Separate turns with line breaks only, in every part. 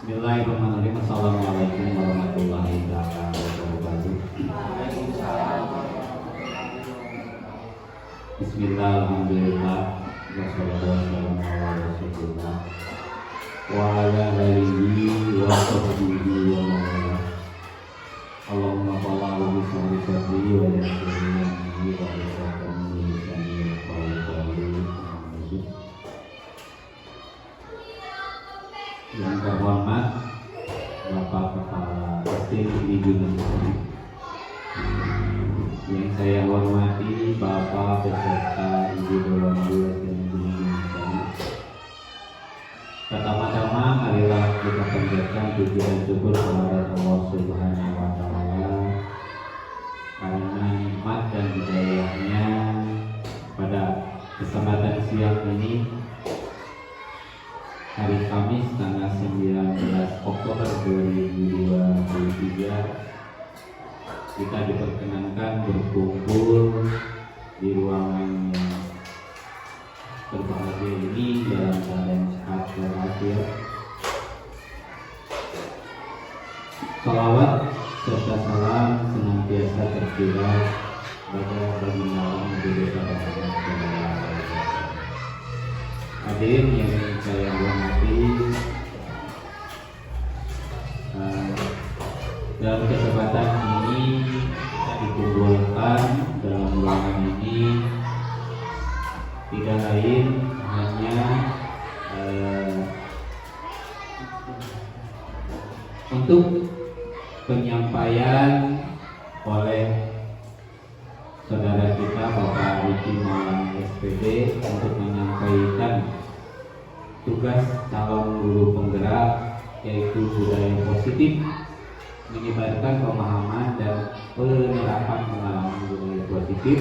Bismillahirrahmanirrahim. Assalamualaikum warahmatullahi wabarakatuh. Bismillah, alhamdulillah, wassalatu wassalamu ala rasulillah wa ala alihi wa sahbihi wa man wala. Allahumma salli ala sayyidina wa yassirni wa yassirni yang terhormat Bapak Kepala SD di Gunung, yang saya hormati Bapak beserta Ibu Dewan Guru dan Gunung. Pertama-tama marilah kita panjatkan puji dan syukur kepada Allah Subhanahu wa Ta'ala karena nikmat dan hidayahnya pada kesempatan siang ini, hari Kamis tanggal 19 Oktober 2023, kita diperkenankan berkumpul di ruangan yang berbahagia ini dalam keadaan sehat walafiat. Salawat serta salam senantiasa tercurah pada baginda Nabi Muhammad SAW. Hadirin yang saya hormati, dalam kesempatan ini kita dikumpulkan dalam ruangan ini tidak lain hanya untuk penyampaian oleh saudara kita Bapak Riki Malang SPD untuk menyampaikan tugas calon guru penggerak, yaitu budaya positif, menyebarkan pemahaman dan penerapan pengalaman budaya positif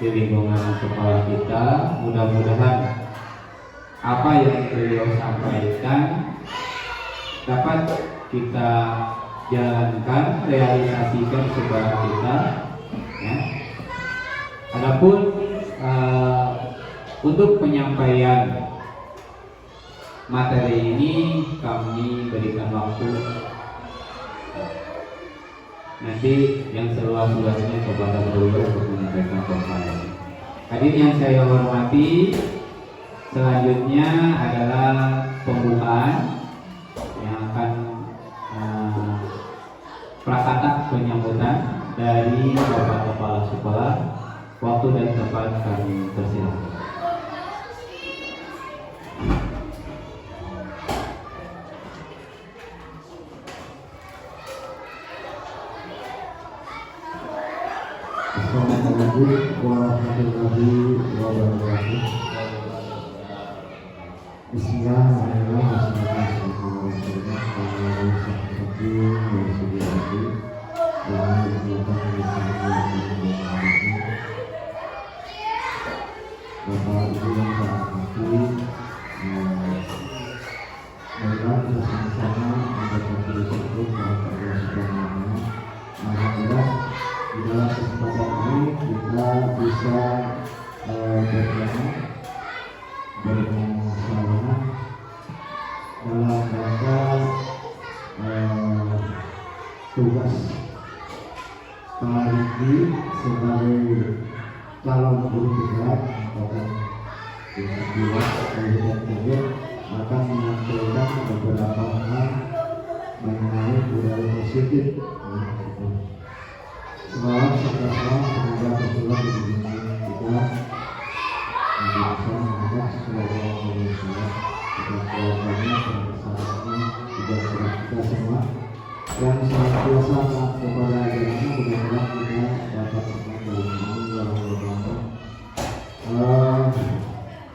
di lingkungan sekolah kita. Mudah-mudahan apa yang beliau sampaikan dapat kita jalankan, realisasikan sekolah kita, ya. Adapun untuk penyampaian materi ini kami berikan waktu nanti yang seluas-luasnya kepada beliau untuk menyampaikan pemaparan. Hadirin yang saya hormati, selanjutnya adalah pembukaan yang akan prakata penyambutan dari Bapak Kepala Sekolah. Waktu dan tempat kami persilakan.
Assalamualaikum warahmatullahi wabarakatuh. Bapak Ibu yang saya hormati, marilah kita sama-sama menjaga diri kita kepada Allah Subhanahu. Alhamdulillah, di dalam kesempatan ini kita bisa bermusyawarah dalam rangka tugas Pak Riki sebagai calon guru penggerak angkatan 12 Kabupaten Bogor akan menyampaikan beberapa hal mengenai budaya positif. Selamat serta salam semoga Rasulullah di dunia kita bisa mengangkat seluruh manusia, kita keluarganya, sahabat-sahabatnya, juga sahabat kita semua, dan senantiasa taat kepada ajarannya. Mudah-mudahan kita dapat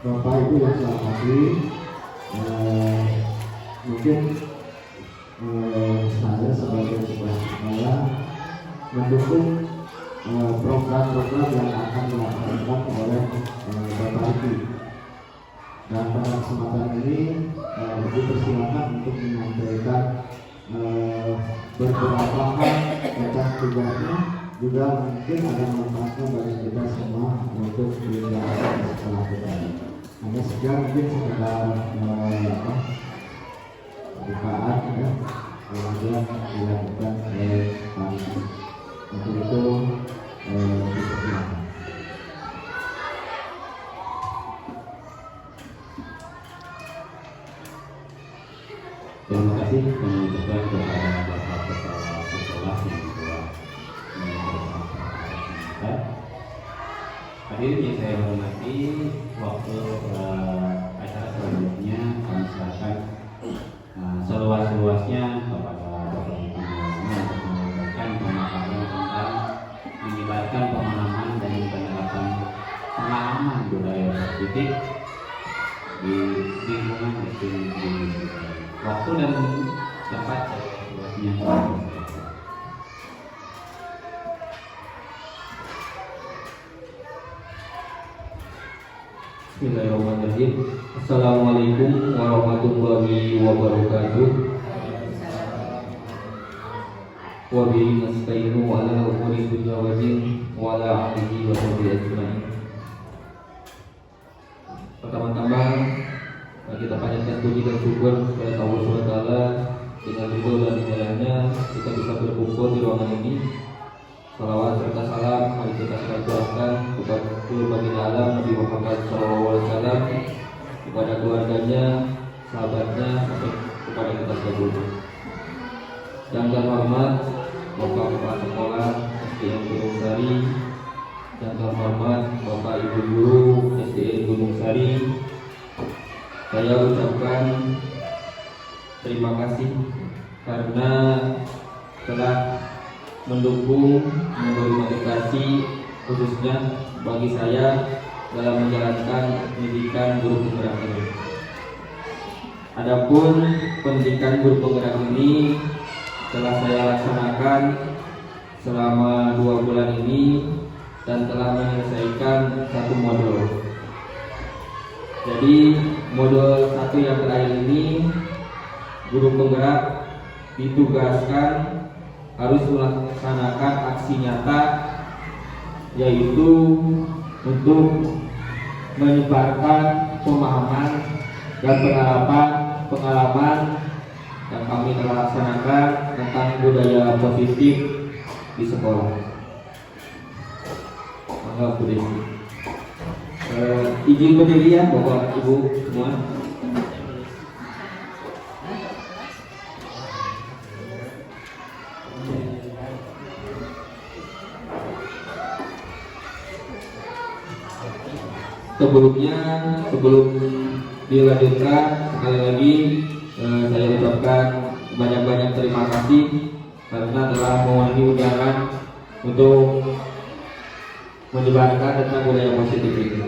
Bapak Ibu yang saya hormati, mungkin saya sebagai kepala sekolah mendukung program-program yang akan dilaksanakan oleh Bapak Riki. Dan pada kesempatan ini dipersilakan untuk menyampaikan beberapa hal tentang tugasnya, juga mungkin ada manfaatnya bagi kita semua untuk dilakukan di sekolah kita. Hanya sekian mungkin sekedar pembukaan dilakukan oleh panitia. Untuk itu dipersilakan.
Terima kasih kami ucapkan kepada Bapak Kepala Sekolah yang telah menyampaikan. Hadirin yang saya hormati, waktu acara selanjutnya kami serahkan seluas-luasnya kepada Bapak Ibu untuk menyampaikan pemaparan tentang menyebarkan pemahaman dan penerapan pengalaman budaya positif di lingkungan SD. Waktu dan tempat seluas-luasnya.
Bismillahirrahmanirrahim. Assalamualaikum warahmatullahi wabarakatuh. Wa bihi nasta'inu ala umuri dunya wa din wa ala alihi wa sahbihi ajma'in. Pertama-tama kita panjatkan puji dan syukur kepada Allah Subhanahu wa taala. Dengan ridho dan hidayahnya kita bisa berkumpul di ruangan ini. Salawat serta salam mari kita serahkan kepada seluruh baginda alam Nabi Muhammad SAW, kepada keluarganya, sahabatnya, sampai kepada kita semua. Yang terhormat Bapak Kepala Sekolah SDN Gunung Sari, yang terhormat Bapak Ibu Guru SDN Gunung Sari, saya ucapkan terima kasih karena telah mendukung, memberi motivasi khususnya bagi saya dalam menjalankan pendidikan guru penggerak ini. Adapun pendidikan guru penggerak ini telah saya laksanakan selama 2 bulan ini dan telah menyelesaikan 1 modul. Jadi modul 1 yang terakhir ini guru penggerak ditugaskan harus melaksanakan aksi nyata, yaitu untuk menyebarkan pemahaman dan pengalaman yang kami telah laksanakan tentang budaya positif di sekolah. Mangga Bu Desi. Izin berdiri ya Bapak Ibu semua. Sebelum dilanjutkan, sekali lagi saya ucapkan banyak-banyak terima kasih karena telah memenuhi undangan untuk menyebarkan tentang budaya positif ini.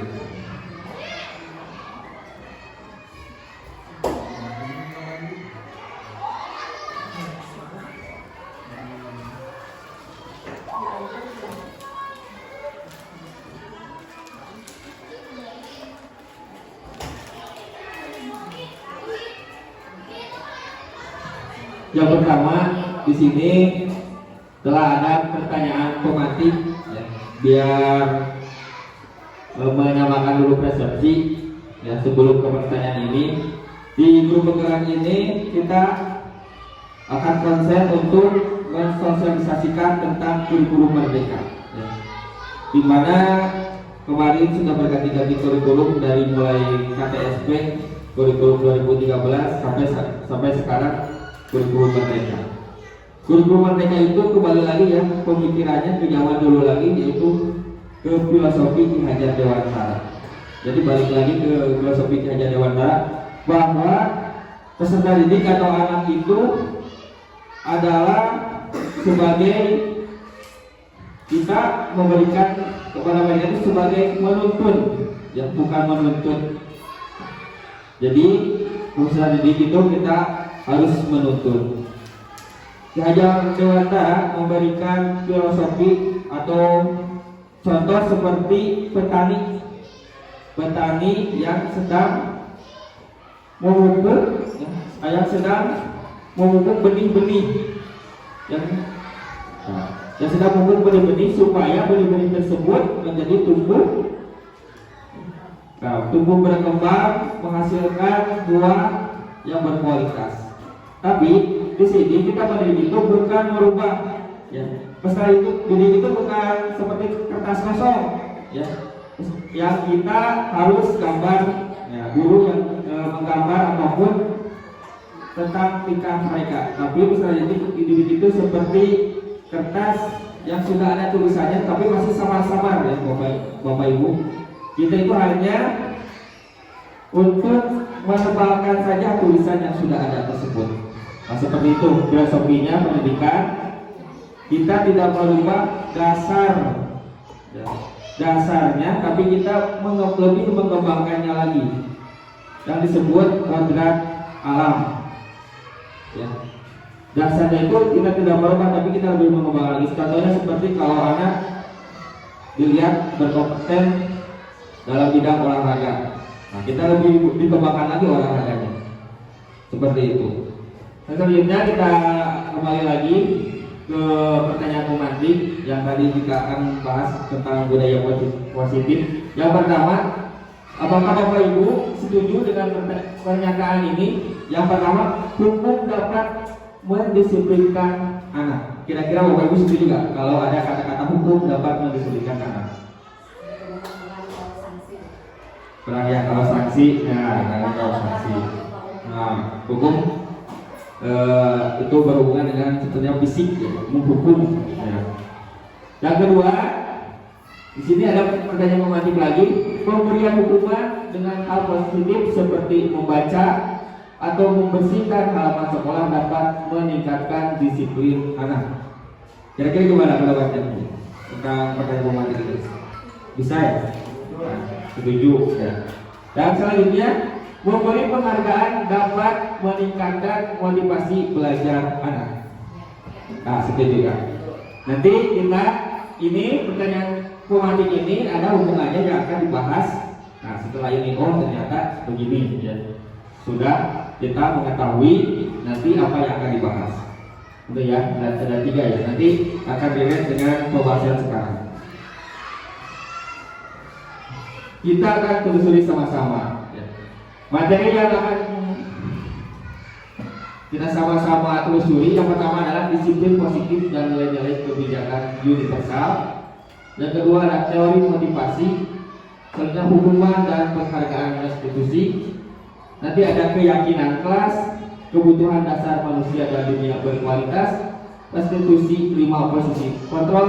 Yang pertama di sini telah ada pertanyaan pemantik ya, biar menyamakan dulu persepsi ya sebelum ke pertanyaan ini. Di grup penggerak ini kita akan konsen untuk mensosialisasikan tentang kurikulum merdeka ya. Di mana kemarin sudah berganti-ganti kurikulum dari mulai KTSP kurikulum 2013 sampai sekarang kurikulum merdeka. Kurikulum merdeka itu kembali lagi ya pemikirannya ke zaman dulu lagi, yaitu ke filosofi Ki Hajar Dewantara. Jadi balik lagi ke filosofi Ki Hajar Dewantara bahwa peserta didik atau anak itu adalah sebagai kita memberikan kepada mereka itu sebagai menuntun ya, bukan menuntut. Jadi peserta didik itu kita harus menuntun. Ki Hajar Dewantara memberikan filosofi atau contoh seperti petani yang sedang memupuk benih-benih yang sedang memupuk benih-benih supaya benih-benih tersebut menjadi tumbuh berkembang menghasilkan buah yang berkualitas. Tapi di sini kita mendidik itu bukan merubah, ya. Pesan itu didik itu bukan seperti kertas kosong, ya. Yang kita harus gambar, ya, guru yang menggambar apapun tentang tingkah mereka. Tapi pesan didik itu seperti kertas yang sudah ada tulisannya, tapi masih samar-samar, ya, Bapak Ibu. Kita itu hanya untuk menebalkan saja tulisan yang sudah ada tersebut. Nah, seperti itu filosofinya pendidikan. Kita tidak merubah dasarnya, tapi kita lebih mengembangkannya lagi, yang disebut kodrat alam. Ya. Dasarnya itu kita tidak merubah, tapi kita lebih mengembangkan lagi. Contohnya seperti kalau anak dilihat berkompeten dalam bidang olahraga, nah, kita lebih dikembangkan lagi olahraganya. Seperti itu. Selanjutnya kita kembali lagi ke pertanyaan pemantik yang tadi kita akan bahas tentang budaya positif. Yang pertama, apakah Bapak Ibu setuju dengan pernyataan ini? Yang pertama, hukum dapat mendisiplinkan anak. Kira-kira Bapak Ibu setuju nggak kalau ada kata-kata hukum dapat mendisiplinkan anak? Perang ya, kalau sanksi, ya kalau sanksi. Nah, hukum itu berhubungan dengan sebetulnya fisik, ya, menghukum. Ya. Yang kedua, di sini ada pertanyaan pemantik lagi. Pemberian hukuman dengan hal positif seperti membaca atau membersihkan halaman sekolah dapat meningkatkan disiplin anak. Kira-kira gimana pendapatnya tentang pertanyaan pemantik itu? Bisa ya? Nah, setuju ya. Dan selanjutnya, memberi penghargaan dapat meningkatkan motivasi belajar anak. Nah, setuju kan? Nanti kita ini pertanyaan pemantik ini ada hubungannya yang akan dibahas. Nah, setelah ini ternyata begini ya. Sudah kita mengetahui nanti apa yang akan dibahas. Udah ya, ada 3 ya. Nanti akan dilihat dengan pembahasan sekarang. Kita akan telusuri sama-sama. Materi yang akan kita sama-sama telusuri yang pertama adalah disiplin positif dan nilai-nilai kebijakan universal. Yang kedua adalah teori motivasi, selanjutnya hukuman dan penghargaan restitusi. Nanti ada keyakinan kelas, kebutuhan dasar manusia dan dunia berkualitas, restitusi 5 posisi kontrol,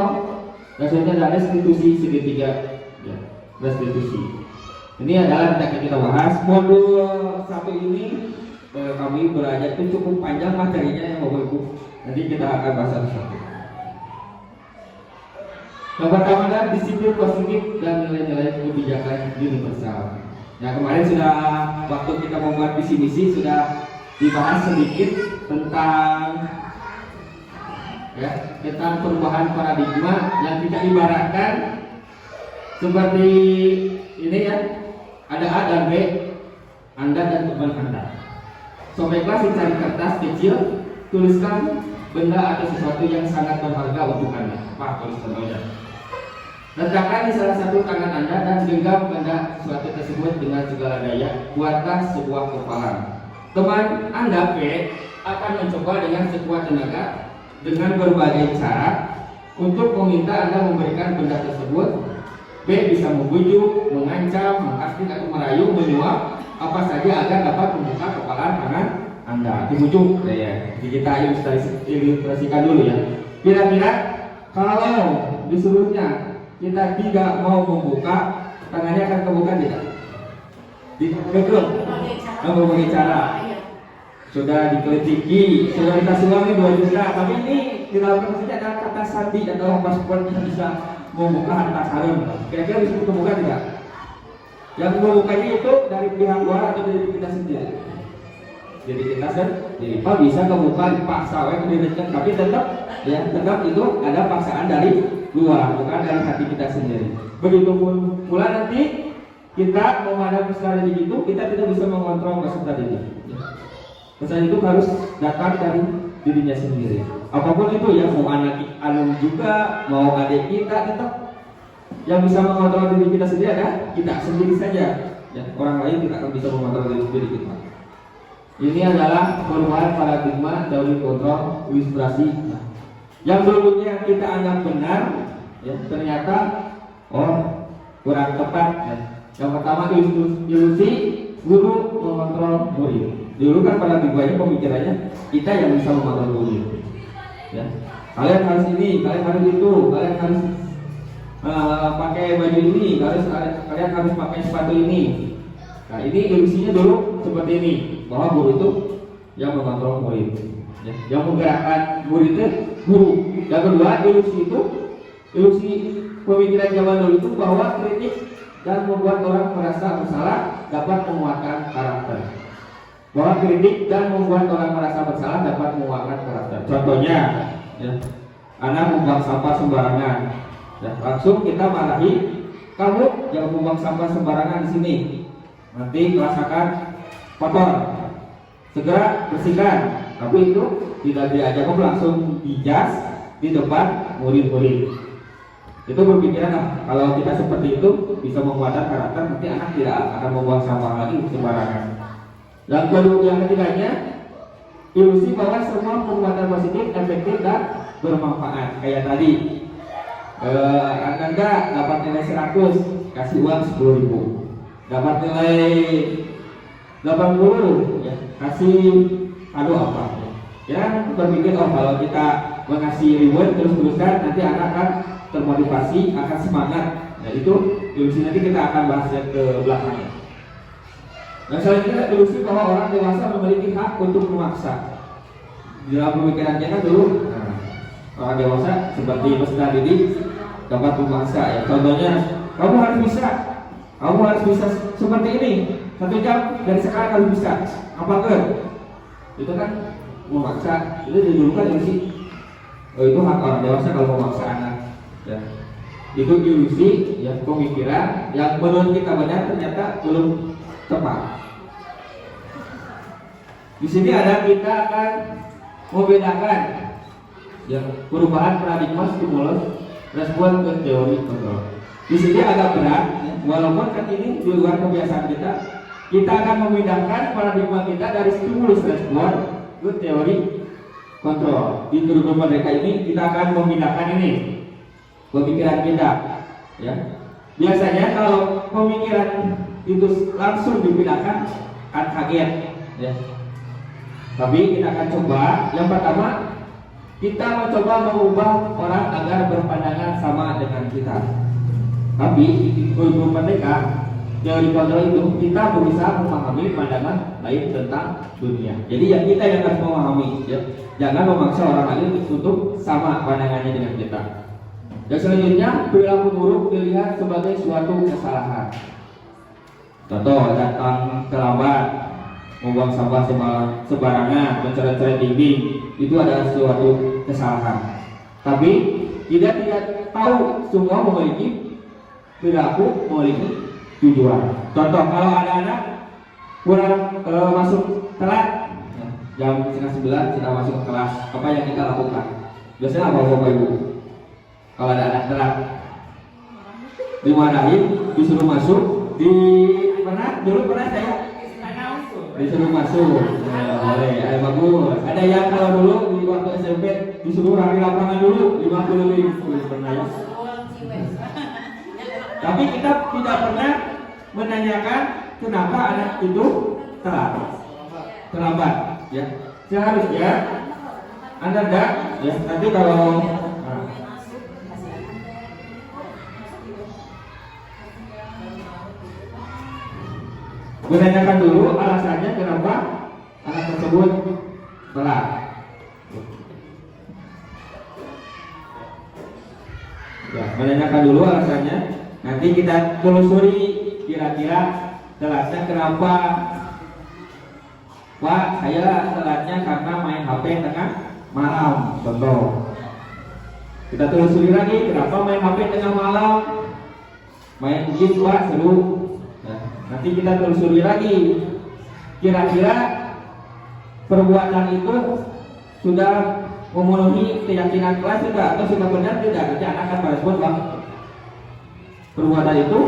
dan selanjutnya ada restitusi segitiga, ya, restitusi. Ini adalah yang akan kita bahas. Modul 1 ini kami belajar itu cukup panjang materinya ya Bapak Ibu. Nanti kita akan bahas satu-satu. Yang pertama adalah disiplin positif dan nilai-nilai kebijakan universal. Nah, kemarin sudah waktu kita membuat visi misi sudah dibahas sedikit tentang tentang perubahan paradigma yang kita ibaratkan seperti ini ya. Ada A dan B, Anda dan teman Anda. Sobeklah secari kertas kecil, tuliskan benda atau sesuatu yang sangat berharga untuk Anda. Apa tulis contohnya? Letakkan di salah satu tangan Anda dan genggam benda sesuatu tersebut dengan segala daya. Buatlah sebuah kepalan. Teman Anda B akan mencoba dengan sekuat tenaga dengan berbagai cara untuk meminta Anda memberikan benda tersebut. B bisa membujuk, mengancam, mengaktif atau merayu, menyuap apa saja agar dapat membuka kepala tangan Anda. Dibujuk, ya. Jadi kita ilustrasikan dulu ya. Kira-kira kalau disuruhnya kita tidak mau membuka, tangannya akan kebuka tidak? Betul. Berbagai cara. Sudah dikritiki, sudah dikasih uang 2 juta, tapi ini di dalam prosesnya ada kata sandi atau paspor yang bisa membuka harta karun. Kira-kira bisa membuka tidak? Yang membukanya itu dari pihak luar atau dari kita sendiri? Jadi kita sendiri. Pak bisa kebuka dipaksa, tapi tetap itu ada paksaan dari luar, bukan dari hati kita sendiri. Begitu pula nanti kita memandang peserta didik itu, kita tidak bisa mengontrol peserta didik. Pesan itu harus datang dari dirinya sendiri. Apapun itu ya, mau anak anu juga, mau adik kita, tetap yang bisa mengontrol diri kita sendiri ada kita sendiri saja. Ya, orang lain tidak akan bisa mengontrol diri kita. Ini adalah perubahan paradigma dari kontrol ilustrasi. Yang dulunya kita anggap benar, ya, ternyata kurang tepat. Ya. Yang pertama ilusi guru mengontrol murid. Dulu kan paradigmanya pemikirannya kita yang bisa mengontrol murid. Ya. Kalian harus ini, kalian harus itu, kalian harus pakai baju ini, kalian harus pakai sepatu ini. Nah, ini ilusinya dulu seperti ini, bahwa guru itu yang mengontrol murid, ya, yang menggerakkan murid itu guru. Yang kedua, ilusi pemikiran zaman dulu itu bahwa kritik dan membuat orang merasa bersalah dapat menguatkan karakter. Bahwa kritik dan membuat orang merasa bersalah dapat menguatkan karakter. Contohnya, ya, anak membuang sampah sembarangan, ya, langsung kita marahi, kamu jangan membuang sampah sembarangan di sini. Nanti kelas akan kotor, segera bersihkan. Tapi itu tidak diajak, langsung dijas di depan murid-murid. Itu berpikiran, kalau kita seperti itu bisa menguatkan karakter, nanti anak tidak akan membuang sampah lagi sembarangan. Yang ketiganya, ilusi bahwa semua perbuatan positif, efektif dan bermanfaat. Kayak tadi, Anda dapat nilai 100, kasih uang 10.000. Dapat nilai 80, ya, kasih kado apa? Ya, berpikir kalau kita mengasih reward terus-terusan, nanti anak akan termotivasi, akan semangat. Nah, itu ilusi, nanti kita akan bahas ke belakangnya. Nah, selanjutnya ilusi bahwa orang dewasa memiliki hak untuk memaksa. Di dalam pemikiran kita dulu, orang dewasa seperti peserta didik dapat memaksa. Ya, contohnya, kamu harus bisa seperti ini, 1 jam dari sekarang harus bisa. Apakah? Itu kan memaksa. Itu didulukan ilusi. Itu hak orang dewasa kalau memaksa anak. Ya. Itu ilusi, ya, pemikiran yang menurut kita benar ternyata belum tepat. Di sini kita akan membedakan, ya, perubahan paradigma stimulus respon ke teori kontrol. Di sini agak berat, ya, walaupun kan ini di luar kebiasaan kita akan memindahkan paradigma kita dari stimulus respon ke teori kontrol. Di guru mereka ini kita akan memindahkan ini pemikiran kita, ya. Biasanya kalau pemikiran itu langsung dipindahkan kan kaget, ya. Tapi kita akan coba. Yang pertama, kita mencoba mengubah orang agar berpandangan sama dengan kita. Tapi guru mereka teori kontrol itu kita berusaha memahami pandangan lain tentang dunia. Jadi yang kita yang harus memahami, ya. Jangan memaksa orang lain untuk sama pandangannya dengan kita. Yang selanjutnya, perilaku buruk dilihat sebagai suatu kesalahan. Contoh, datang terlambat, membuang sampah sembarangan, mencoret-coret dinding, itu adalah suatu kesalahan. Tapi tidak tahu semua memiliki perilaku, memiliki tujuan. Contoh, kalau ada anak kurang masuk telat, jam 9:30 kita masuk ke kelas, apa yang kita lakukan? Biasanya apa Bapak Ibu? Kalau ada anak telat, dimarahin, disuruh masuk, dulu pernah saya disuruh masuk. Ya, boleh, ada bagus. Ada yang kalau dulu di waktu SMP disuruh lari lapangan dulu 50 menit, pernah ya. Tapi kita tidak pernah menanyakan kenapa anak itu terlambat, ya. Seharusnya Anda enggak, ya. Nanti kalau menanyakan dulu alasannya kenapa anak tersebut telat. Ya, menanyakan dulu alasannya. Nanti kita telusuri kira-kira telatnya kenapa. Pak, saya telatnya karena main HP tengah malam. Contoh. Kita telusuri lagi kenapa main HP tengah malam. Main game, Pak, seru. Nanti kita telusuri lagi, kira-kira perbuatan itu sudah memenuhi keyakinan kelas tidak, atau sudah benar tidak. Nanti anak akan merespon bahwa perbuatan itu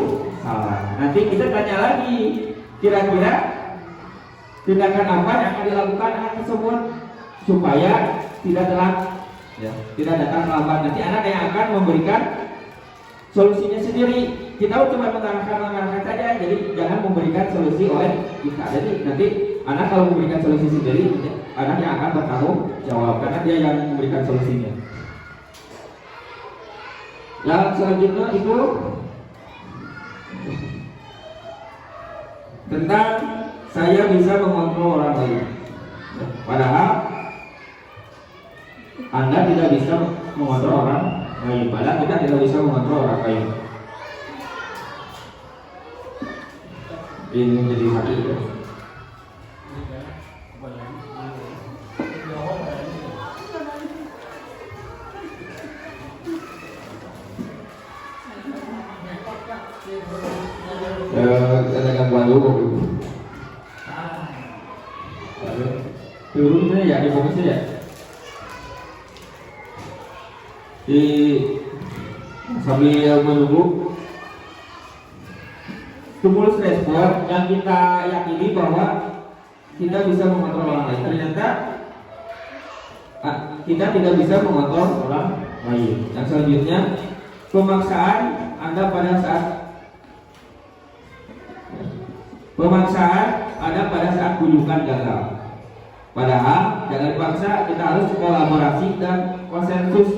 salah. Nanti kita tanya lagi, kira-kira tindakan apa yang akan dilakukan anak tersebut supaya tidak telat, ya, tidak datang terlambat. Nanti anak yang akan memberikan solusinya sendiri. Kita cuma mengarahkan saja, jadi jangan memberikan solusi oleh kita. Jadi nanti anak kalau memberikan solusi sendiri, anak yang akan bertanggung jawab karena dia yang memberikan solusinya. Yang selanjutnya itu tentang saya bisa mengontrol orang lain. Padahal Anda tidak bisa mengontrol orang lain. Padahal kita tidak bisa mengontrol orang lain. Ini menjadi hati ya. Ada gangguan dulu. Turunnya ya di fokusnya ya. Di sambil menunggu stimulus respon yang kita yakini bahwa kita bisa mengontrol orang lain. Ternyata kita tidak bisa mengontrol orang lain. Yang selanjutnya pemaksaan ada pada saat kunjungan gagal. Padahal jangan dipaksa, kita harus kolaborasi dan konsensus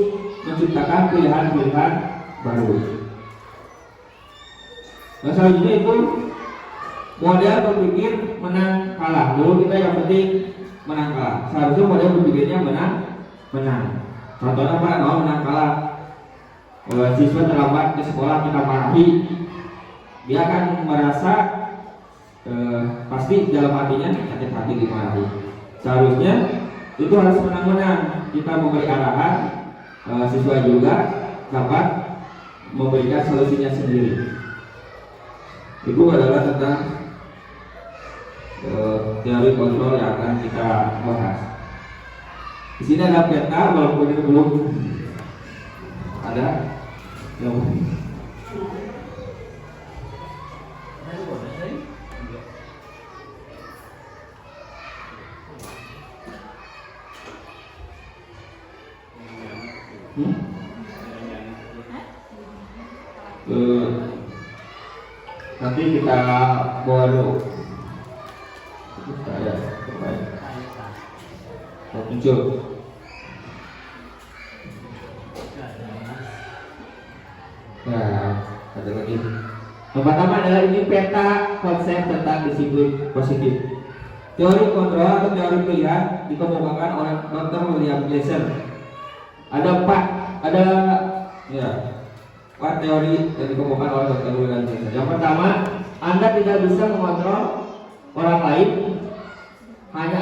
menciptakan pilihan-pilihan baru. Nah, selanjutnya itu model berpikir menang kalah. Dulu kita yang penting menang kalah. Seharusnya model berpikirnya menang. Contohnya apa? Kalau menang kalah, siswa terlambat ke sekolah kita marahi, dia akan merasa pasti dalam hatinya sakit hati dimarahi. Seharusnya itu harus menang-menang. Kita memberi arahan, siswa juga dapat memberikan solusinya sendiri. Itu adalah tentang teori kontrol yang akan kita bahas. Di sini ada peta, walaupun itu belum ada. Nanti kita bawa dulu. Saya muncul. Nah, ada lagi. Yang pertama adalah ini peta konsep tentang disiplin positif. Teori kontrol atau teori pilihan dikemukakan oleh Dr. William Glasser. Ada empat teori yang dikemukakan oleh Dr. William Glasser. Yang pertama, Anda tidak bisa mengontrol orang lain, hanya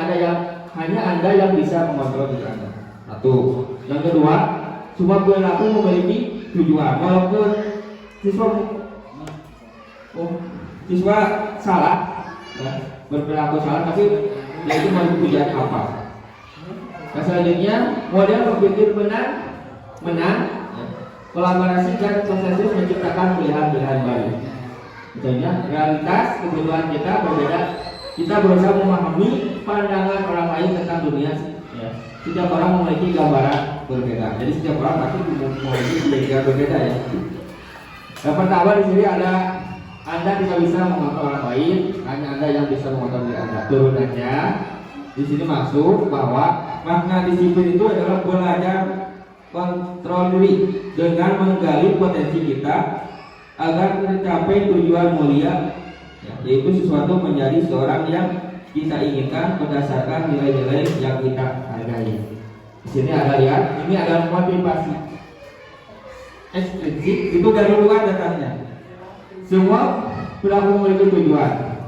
Anda yang bisa mengontrol diri Anda. Satu. Yang kedua, semua perilaku memiliki tujuan. Walaupun siswa salah, berperilaku salah, tapi dia itu memiliki tujuan apa? Nah, selanjutnya model berpikir menang, kolaborasi dan konsensus menciptakan pilihan-pilihan baru. Misalnya realitas kebutuhan kita berbeda, kita berusaha memahami pandangan orang lain tentang dunia. Setiap orang memiliki gambaran berbeda. Jadi setiap orang pasti memiliki gambaran berbeda ya. Yang pertama di sini ada Anda tidak bisa mengontrol orang lain, hanya Anda yang bisa mengontrol diri Anda. Turunannya di sini maksud bahwa makna disiplin itu adalah belajar kontrol diri dengan menggali potensi kita agar tercapai tujuan mulia, yaitu sesuatu menjadi seorang yang kita inginkan berdasarkan nilai-nilai yang kita hargai. Di sini ada lihat, ini adalah motivasi ekstrinsik, itu dari luar datangnya. Semua sudah memiliki tujuan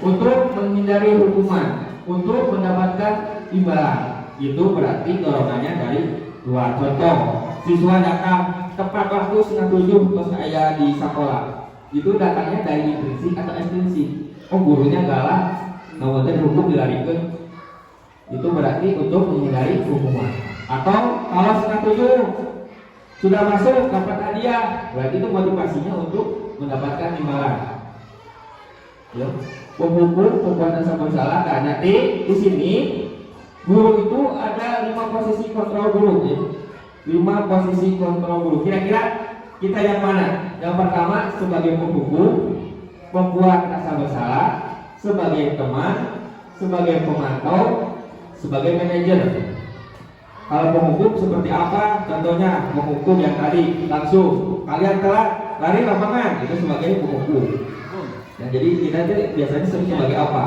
untuk menghindari hukuman, untuk mendapatkan imbalan. Itu berarti dorongannya dari luar. Contoh, siswa datang tepat waktu 6:30 terus saya di sekolah. Itu datangnya dari intrinsik atau ekstrinsik. Oh, gurunya galak, namun hukum dilarikan. Itu berarti untuk menghindari hukuman. Atau kalau 6:30 sudah masuk dapat hadiah, berarti itu motivasinya untuk mendapatkan imbalan. Ya. penghukum, pembuat rasa bersalah. Nah, nanti di sini guru itu ada 5 posisi kontrol guru ya. 5 posisi kontrol guru. Kira-kira kita yang mana? Yang pertama sebagai penghukum, pembuat rasa bersalah, sebagai teman, sebagai pemantau, sebagai manajer. Kalau penghukum seperti apa? Contohnya penghukum yang tadi langsung kalian telat lari lapangan, itu sebagai penghukum. Nah, jadi kita biasanya sebagai apa?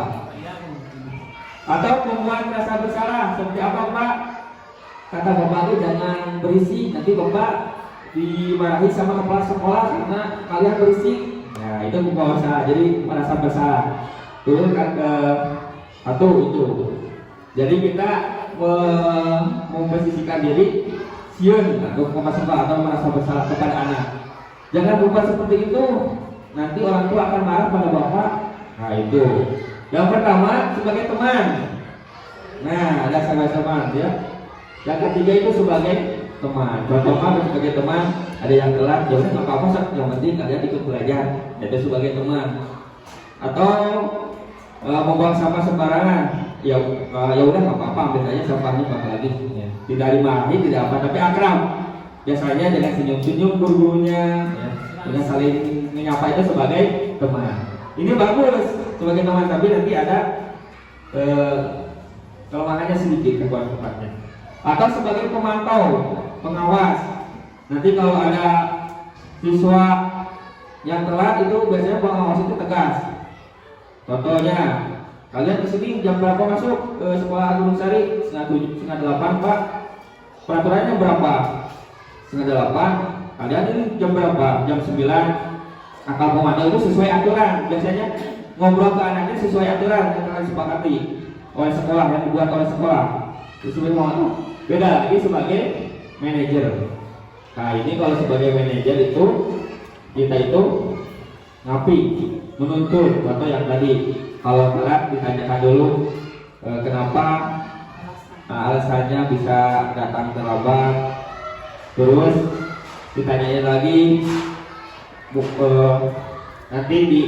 Atau pembuat rasa bersalah seperti apa, Pak? Kata bapak itu jangan berisi, nanti bapak dimarahi sama kepala sekolah karena kalian berisik. Nah, itu pembuat bersalah, jadi merasa bersalah. Turun kan ke satu itu. Jadi kita memposisikan diri siun atau sekolah atau merasa bersalah kepada anak. Jangan lupa seperti itu. Nanti orang tua akan marah pada bapak. Nah, itu. Yang pertama sebagai teman. Nah, ada sama-sama ya. Yang ketiga itu sebagai teman. Contohnya sebagai teman, ada yang telat, ya udah nggak apa-apa, yang penting kalian ikut belajar. Itu sebagai teman. Atau membuang sampah sembarangan, ya udah nggak apa-apa, ambil aja sampahnya pakai lagi. Ya. Tidak dimarahi, tidak apa, tapi akrab. Biasanya dengan senyum-senyum gurunya, ya. Dengan saling menyapa itu sebagai teman. Ini bagus sebagai teman, tapi nanti ada kelemahannya sedikit kekuatan-kekuatannya. Atau sebagai pemantau, pengawas. Nanti kalau ada siswa yang telat itu biasanya pengawas itu tegas. Contohnya, kalian kesini jam berapa masuk ke sekolah Gunung Sari? Setengah 8, Pak. Peraturannya berapa? Setengah 8. Kalian ini jam berapa? Jam 9. Akal pemantau itu sesuai aturan. Biasanya ngobrol ke anaknya sesuai aturan yang telah disepakati oleh sekolah, yang dibuat oleh sekolah. Sesuai pemantau. Beda lagi sebagai manajer. Nah, ini kalau sebagai manajer itu kita itu ngapi, menuntut. Contoh yang tadi, kalau telat ditanyakan dulu kenapa, alasannya bisa datang terlambat. Terus ditanyain lagi, nanti di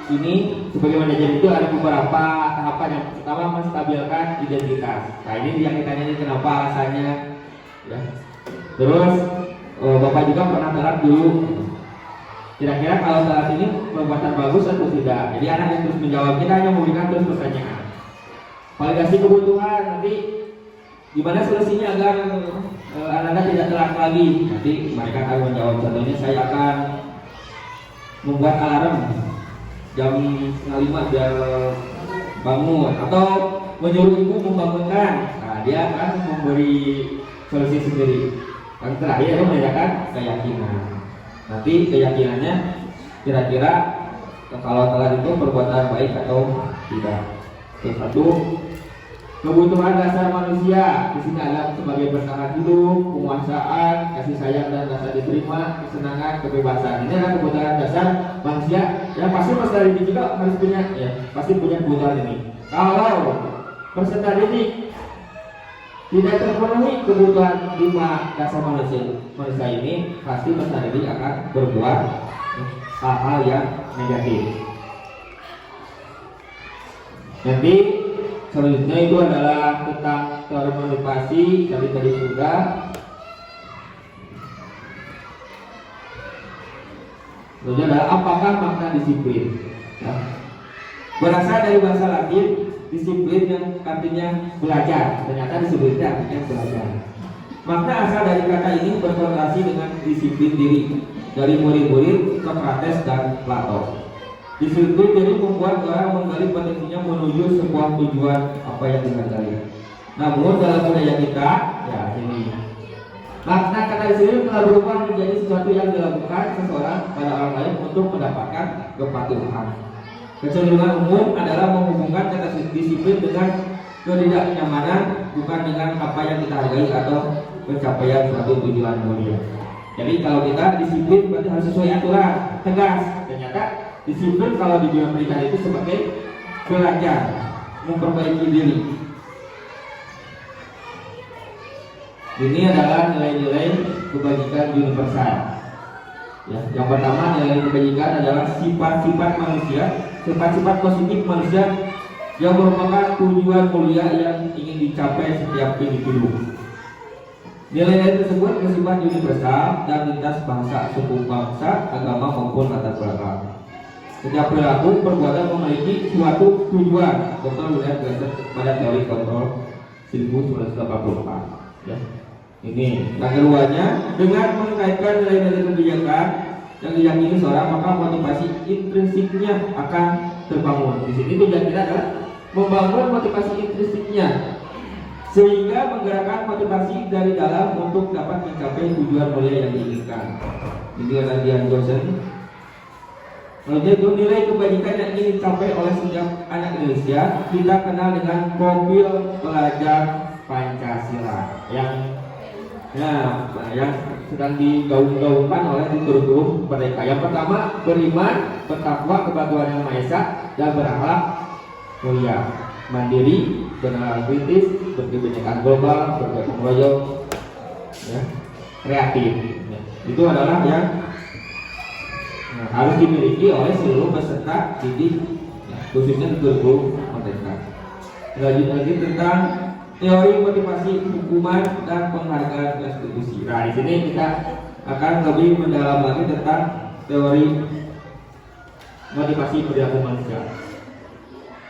sini sebagai manajer itu ada beberapa tahapan. Yang pertama menstabilkan identitas. Nah, ini yang ditanyain kenapa alasannya, ya. Terus bapak juga pernah telat dulu. Kira-kira kalau saat ini perbuatan bagus atau tidak? Jadi anak yang terus menjawab, kita hanya memberikan terus pertanyaan. Validasi kebutuhan, nanti gimana solusinya agar anak-anak tidak telat lagi? Nanti mereka akan menjawab. Contohnya saya akan membuat alarm jam 4:30 biar bangun, atau menyuruh ibu membangunkan. Nah, dia akan memberi solusi sendiri. Yang terakhir menanyakan keyakinan. Nanti keyakinannya kira-kira kalau telat itu perbuatan baik atau tidak. Terus satu, kebutuhan dasar manusia di sini ada sebagai bertahan hidup, penguasaan, kasih sayang dan rasa diterima, kesenangan, kebebasan. Ini adalah kebutuhan dasar manusia yang pasti peserta didik juga harus punya, ya, pasti punya kebutuhan ini. Kalau peserta didik tidak terpenuhi kebutuhan 5 dasar manusia ini, pasti peserta didik akan berbuat hal-hal yang negatif. Nanti selanjutnya itu adalah tentang termotivasi, tadi sudah. Selanjutnya adalah apakah makna disiplin. Ya. Berasal dari bahasa Latin disiplin yang artinya belajar. Ternyata disiplin itu artinya belajar. Makna asal dari kata ini berkorelasi dengan disiplin diri dari murid-murid Socrates dan Plato. Disiplin diri membuat orang menggali potensinya menuju sebuah tujuan apa yang dihargai. Namun dalam budaya kita, ya ini makna kata disiplin telah berubah menjadi sesuatu yang dilakukan seseorang pada orang lain untuk mendapatkan kepatuhan. Kecenderungan umum adalah menghubungkan kata disiplin dengan ketidaknyamanan, bukan dengan apa yang kita hargai atau pencapaian suatu tujuan mulia. Jadi kalau kita disiplin berarti harus sesuai aturan, tegas. Ternyata disiplin kalau di dunia pendidikan itu sebagai belajar, memperbaiki diri. Ini adalah nilai-nilai kebajikan universal. Ya, yang pertama nilai kebajikan adalah sifat-sifat manusia sifat-sifat positif manusia yang merupakan tujuan mulia yang ingin dicapai setiap individu. Nilai-nilai tersebut bersifat universal dan lintas bahasa, suku, bangsa, agama maupun latar belakang. Setiap perilaku perbuatan memiliki suatu tujuan. Dr. William Glasser pada teori kontrol 1984. Ya. Ini yang keduanya, dengan mengkaitkan nilai-nilai kebijakan yang diyakini seorang, maka motivasi intrinsiknya akan terbangun. Di sini tujuan kita adalah membangun motivasi intrinsiknya, sehingga menggerakkan motivasi dari dalam untuk dapat mencapai tujuan mulia yang diinginkan. Ini adalah Dian Johnson. Jadi nilai kebajikan yang ingin dicapai oleh setiap anak Indonesia kita kenal dengan profil pelajar Pancasila yang sedang digaung-gaungkan oleh kurikulum Merdeka. Yang pertama, beriman, bertakwa kepada Tuhan Yang Maha Esa, dan berakhlak mulia, mandiri, benar kritis, berkebinekaan global, bergotong royong, ya, kreatif. Ya. Itu adalah yang harus dimiliki oleh seluruh peserta didik, ya, khususnya di kurikulum Merdeka. Lanjut lagi tentang teori motivasi hukuman dan penghargaan restitusi. Nah, di sini kita akan lebih mendalam lagi tentang teori motivasi perilaku manusia.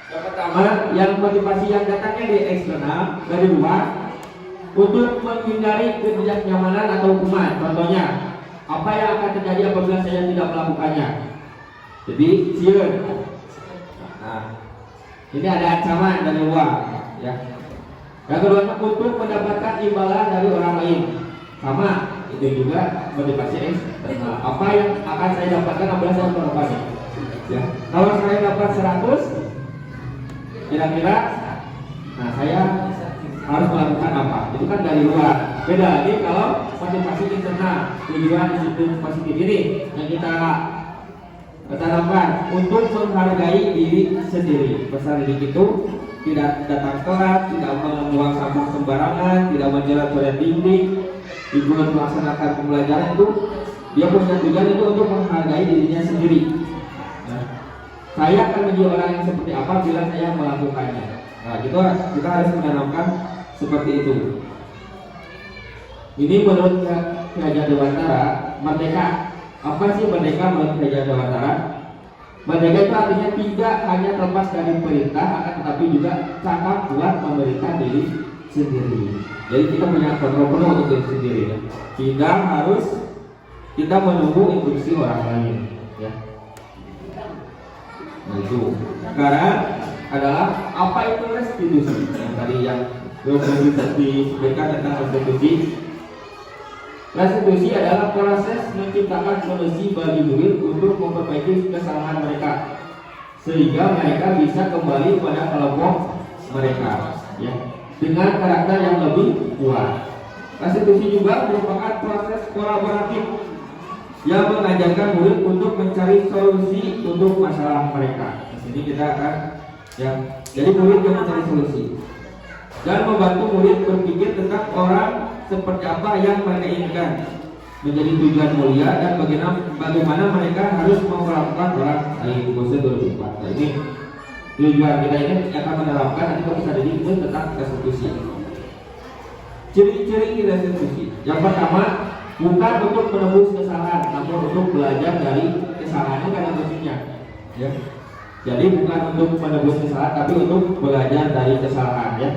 Yang pertama, yang motivasi yang datangnya dari eksternal, dari luar, untuk menghindari ketidaknyamanan atau hukuman. Contohnya, apa yang akan terjadi apabila saya tidak melakukannya? Jadi, sieun. Nah, ini ada ancaman dari luar, ya. Yang kedua, untuk mendapatkan imbalan dari orang lain. Sama, itu juga motivasi eksternal. Apa yang akan saya dapatkan apabila saya melakukannya? Ya. Kalau saya dapat 100, kira-kira, nah saya harus melakukan apa? Itu kan dari luar. Beda ini kalau motivasi internal, tujuan disiplin positif ini yang kita tanamkan untuk menghargai diri sendiri. Pesan didik itu tidak datang telat, tidak membuang sampah sembarangan, tidak menjelat-jelat dinding, juga melaksanakan pembelajaran itu dia punya tujuan itu untuk menghargai dirinya sendiri. Nah, saya akan menjadi orang yang seperti apa bila saya melakukannya. Nah, kita harus menanamkan seperti itu. Ini menurut Kerajaan Dewantara, merdeka. Apa sih merdeka menurut Kerajaan Dewantara? Merdeka itu artinya tidak hanya terlepas dari perintah, akan tetapi juga cakap buat memerintah diri sendiri. Jadi kita punya kontrol penuh untuk diri sendiri, ya. Tidak harus kita menunggu instruksi orang lain, ya. Nah, itu. Sekarang adalah apa itu restitusi? Yang tadi yang disebutkan tentang restitusi. Restitusi adalah proses menciptakan solusi bagi murid untuk memperbaiki kesalahan mereka, sehingga mereka bisa kembali pada kelompok mereka, ya, dengan karakter yang lebih kuat. Restitusi juga merupakan proses kolaboratif yang mengajarkan murid untuk mencari solusi untuk masalah mereka. Di sini kita akan, ya, jadi murid yang mencari solusi dan membantu murid berpikir tentang orang seperti apa yang mereka inginkan menjadi tujuan mulia dan bagaimana mereka harus memperlakukan orang lain. Proses 2004. Nah, ini tujuan kita ini akan menerapkan nanti kalau bisa didik tentang restitusi. Ciri-ciri restitusi. Yang pertama, bukan untuk menebus kesalahan, namun untuk belajar dari kesalahannya karena bentuknya. Ya. Jadi bukan untuk menebus kesalahan, tapi untuk belajar dari kesalahan. Ya.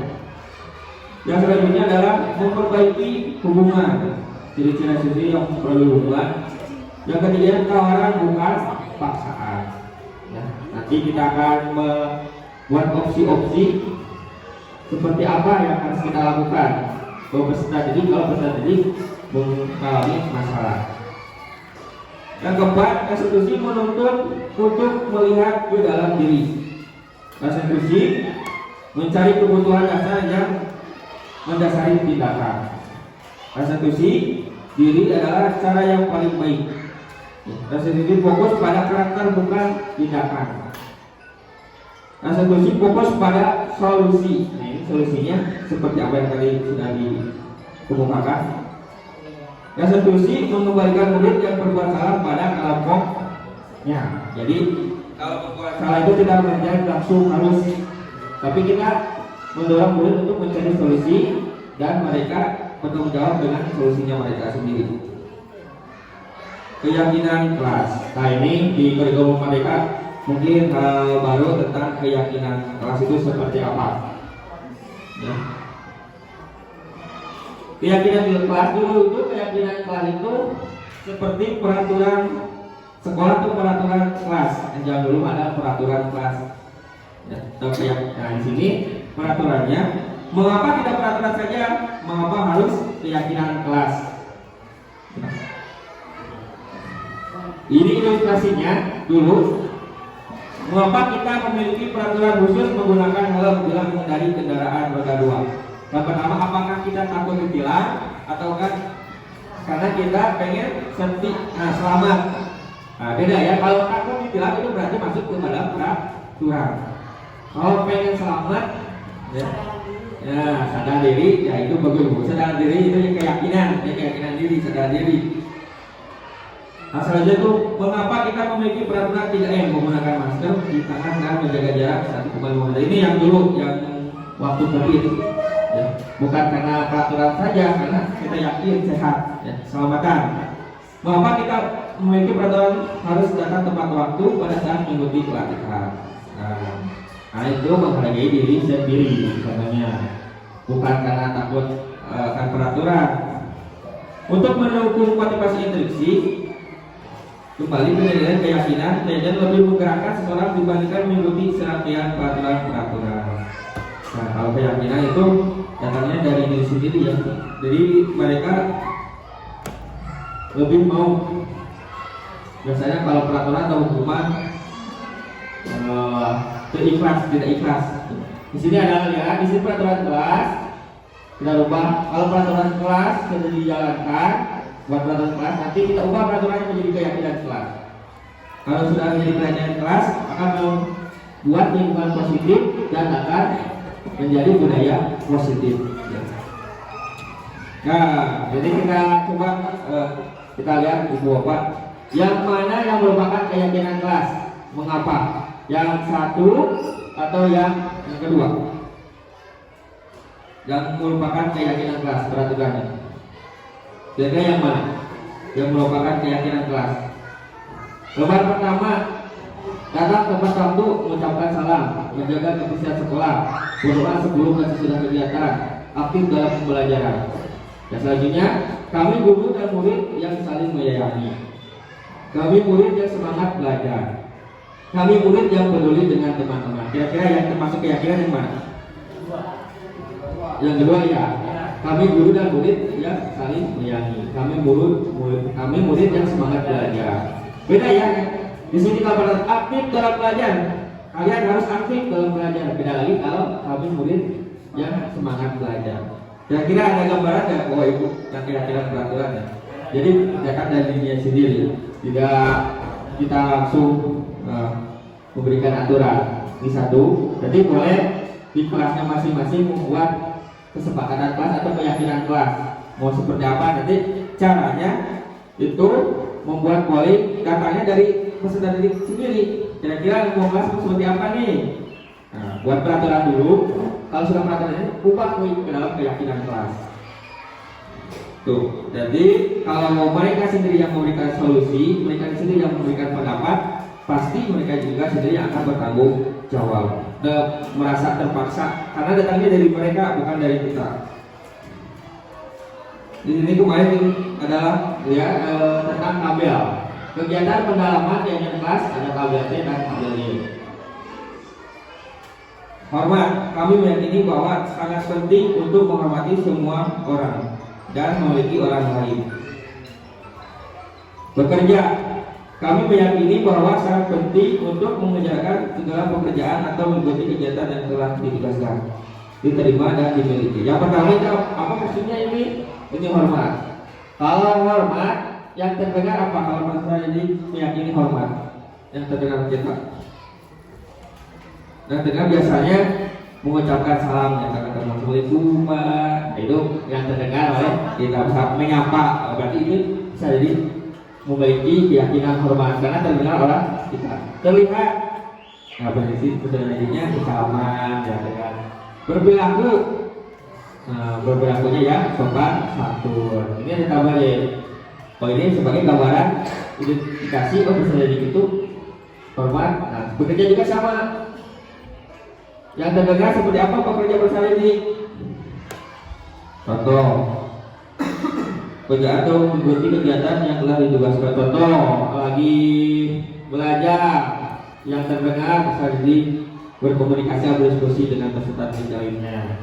Yang selanjutnya adalah memperbaiki hubungan. Ciri-ciri restitusi yang perlu hubungan. Yang ketiga, tawaran bukan paksaan. Ya. Nanti kita akan membuat opsi-opsi seperti apa yang harus kita lakukan. Kalau peserta didik mengalami masalah. Yang keempat, restitusi menuntut untuk melihat ke dalam diri. Restitusi mencari kebutuhan dasar yang mendasari tindakan. Restitusi diri adalah cara yang paling baik. Restitusi fokus pada karakter bukan tindakan. Restitusi fokus pada solusi. Nah, ini solusinya seperti apa yang tadi sudah dikemukakan. Restitusi mengembalikan murid yang berbuat salah pada kelompoknya. Jadi kalau berbuat salah itu tidak menjadi langsung harus, tapi kita mendorong murid untuk mencari solusi dan mereka bertanggung jawab dengan solusinya mereka sendiri. Keyakinan kelas. Nah ini di kurikulum mereka mungkin baru tentang keyakinan kelas itu seperti apa. Ya. Keyakinan kelas dulu itu, keyakinan kelas itu seperti peraturan sekolah atau peraturan kelas. Yang dulu ada peraturan kelas. Ya, nah di sini peraturannya, mengapa tidak peraturan saja? Mengapa harus keyakinan kelas? Ini ilustrasinya dulu. Mengapa kita memiliki peraturan khusus menggunakan helm bila mengendari kendaraan roda 2? Yang pertama, apakah kita takut ditilang ataukah karena kita pengen safety, selamat? Nah, beda ya. Kalau takut ditilang itu berarti masuk ke dalam peraturan. Kalau pengen selamat, ya sadar diri, ya itu bagus. Sadar diri itu keyakinan diri, sadar diri. Asal aja tuh, mengapa kita memiliki peraturan 3M, menggunakan masker, cuci tangan dan menjaga jarak 1,5 meter. Ini yang dulu, yang waktu COVID, ya. Bukan karena peraturan saja, karena kita yakin sehat, ya, keselamatan. Mengapa kita memiliki peraturan harus datang tepat waktu pada saat mengikuti pelatihan? Nah itu menghargai diri sendiri, sebenarnya bukan karena takut akan peraturan. Untuk mendukung motivasi instruksi, kembali ke nilai keyakinan lebih menggerakkan seseorang dibandingkan mengikuti serangkaian peraturan. Nah, kalau keyakinan itu datangnya dari diri sendiri ya. Jadi mereka lebih mau, biasanya kalau peraturan atau hukuman tidak ikhlas. Di sini ada ya, di sini peraturan kelas kita ubah. Kalau peraturan kelas sudah dijalankan, buat peraturan kelas, nanti kita ubah peraturannya menjadi keyakinan kelas. Kalau sudah menjadi keyakinan kelas, akan membuat lingkungan positif dan akan menjadi budaya positif. Nah, jadi kita coba kita lihat ibu bapak, yang mana yang merupakan keyakinan kelas, mengapa? Yang satu atau yang kedua? Yang merupakan keyakinan kelas, peraturannya. Kira-kira yang mana? Yang merupakan keyakinan kelas. Lembar pertama, datang tepat waktu, mengucapkan salam, menjaga kebersihan sekolah, berdoa sebelum dan sesudah kegiatan, aktif dalam pembelajaran. Dan selanjutnya, kami guru dan murid yang saling menyayangi. Kami murid yang semangat belajar. Kami murid yang peduli dengan teman-teman. Kira-kira yang termasuk keyakinan yang mana? Yang kedua ya. Kami guru dan murid yang saling menyayangi. Kami murid yang semangat belajar. Beda ya. Di sini kalau aktif dalam belajar, kalian harus aktif dalam belajar. Beda lagi kalau kami murid yang semangat belajar. Kira-kira ada gambaran nggak? Oh itu yang keyakinan peraturan ya. Jadi kerjakan dari dirinya sendiri. Tidak kita langsung memberikan aturan. Ini satu. Jadi boleh di kelasnya masing-masing membuat kesepakatan kelas atau keyakinan kelas. Mau seperti apa nanti caranya itu membuat boleh datangnya dari peserta didik sendiri. Kira-kira mau kelas seperti apa nih? Nah, buat peraturan dulu. Kalau sudah peraturan ini ubah ke dalam keyakinan kelas. Tuh. Jadi kalau mereka sendiri yang memberikan solusi, mereka sendiri yang memberikan pendapat, pasti mereka juga sendiri yang akan bertanggung jawab. Merasa terpaksa karena datangnya dari mereka bukan dari kita. Di sini kemarin adalah ya tentang tabel. Kegiatan pendalaman yang kelas ada tabel T dan tabel Y. Hormat, kami meyakini bahwa sangat penting untuk menghormati semua orang dan memiliki orang lain. Bekerja, kami meyakini bahwa sangat penting untuk mengerjakan segala pekerjaan atau mengikuti kegiatan yang telah ditugaskan, diterima dan dimiliki. Yang pertama itu apa maksudnya ini? Ini hormat. Kalau hormat, yang terdengar apa? Kalau masalah ini meyakini hormat, yang terdengar kita. Yang terdengar biasanya mengucapkan salam, menyatakan assalamualaikum, itu yang terdengar oleh kita. Menyapa, berarti ini bisa jadi memiliki keyakinan hormat karena terdengar orang kita. Terlihat Nah, prinsip sebenarnya bersalaman ya dengan berperilaku. Nah, berperilakunya ya sopan santun. Ini ada gambar ya. Oh ini sebagai gambaran identifikasi bisa jadi itu hormat. Nah, bekerja juga sama. Yang terdengar seperti apa pekerja bersama ini? Contoh, kerja atau mengikuti kegiatan yang telah ditugaskan. Contoh, lagi belajar, yang terdengar bisa jadi berkomunikasi atau berdiskusi dengan peserta lainnya.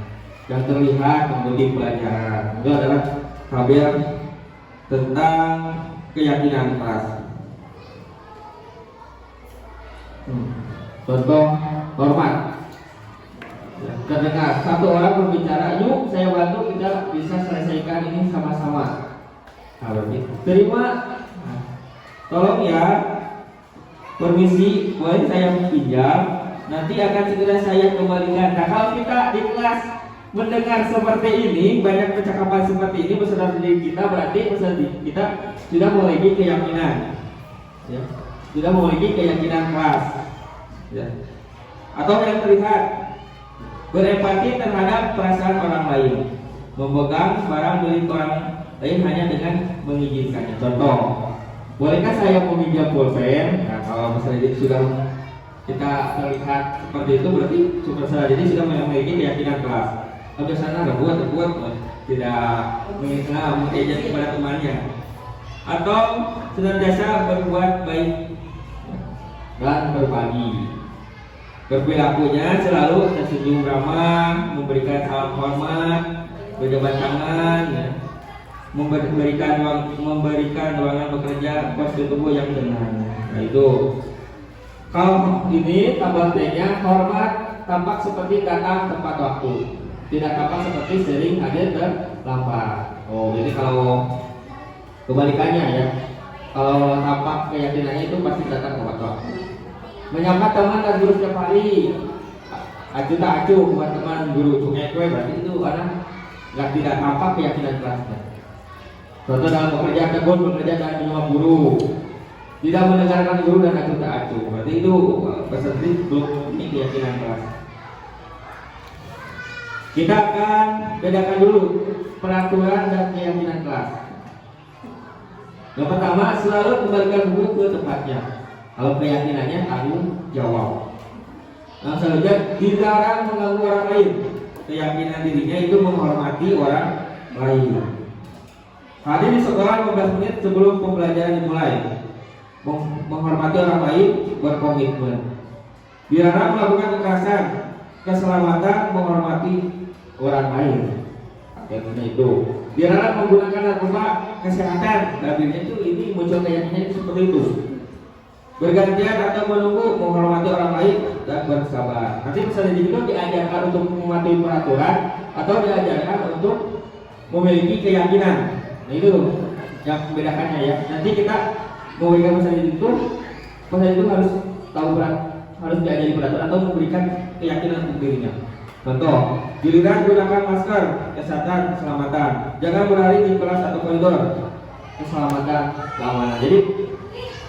Yang terlihat mengikuti pelajaran. Itu adalah kabar tentang keyakinan keras. Contoh, hormat. Terdengar satu orang berbicara, yuk saya bantu kita bisa selesaikan ini sama-sama. Nah, terima. Nah, tolong ya, permisi, boleh saya pinjam? Nanti akan segera saya kembalikan. Nah, kalau kita di kelas mendengar seperti ini, banyak percakapan seperti ini beserta diri kita, berarti peserta kita sudah memiliki keyakinan, ya, sudah memiliki keyakinan keras, ya. Atau yang terlihat berempati terhadap perasaan orang lain, memegang barang milik orang lain hanya dengan mengizinkannya. Contoh, bolehkah saya meminjam pulpen? Nah, kalau misalnya sudah kita terlihat seperti itu, berarti peserta ini sudah memiliki keyakinan keras. Kalau sana buat tidak mengejek kepada temannya, atau senantiasa berbuat baik dan berbagi. Berperilakunya selalu tersenyum ramah, memberikan salam hormat, berjabat tangan, ya. memberikan ruangan bekerja, postur tubuh yang tenang. Nah itu. Kalau ini tambah T-nya, hormat tampak seperti datang tepat waktu, tidak tampak seperti sering hadir terlambat. Oh, jadi kalau kebalikannya ya, kalau tampak keyakinannya itu pasti datang tepat waktu. Menyapa teman dan guru setiap hari, acuh tak acuh buat teman guru cungek berarti itu karena nggak tidak tampak keyakinan kelasnya. Contoh dalam pekerjaan kebun, bekerja dan menyuap guru, tidak mendengarkan guru dan acuh tak acuh, berarti itu peserta belum ini keyakinan kelas. Kita akan bedakan dulu peraturan dan keyakinan kelas. Yang pertama, selalu kembalikan buku ke tempatnya. Kalau keyakinannya tanggung jawab. Yang selanjutnya, dilarang mengganggu orang lain. Keyakinan dirinya itu menghormati orang lain. Hadir di sekolah 15 menit sebelum pembelajaran dimulai. Menghormati orang lain, berkomitmen. Dilarang melakukan kekerasan, keselamatan, menghormati orang lain. Akhirnya itu. Dilarang menggunakan narkoba, kesehatan. Dirinya itu ini muncul keyakinan itu seperti itu. Bergantian atau menunggu, menghormati orang lain dan bersabar. Nanti misalnya itu diajarkan untuk mematuhi peraturan atau diajarkan untuk memiliki keyakinan. Nah itu yang membedakannya ya. Nanti kita memberikan misalnya itu harus tahu harus diajari peraturan atau memberikan keyakinan untuk dirinya. Contoh, giliran gunakan masker, kesehatan, keselamatan. Jangan berlari di kelas atau koridor, keselamatan, keamanan. Jadi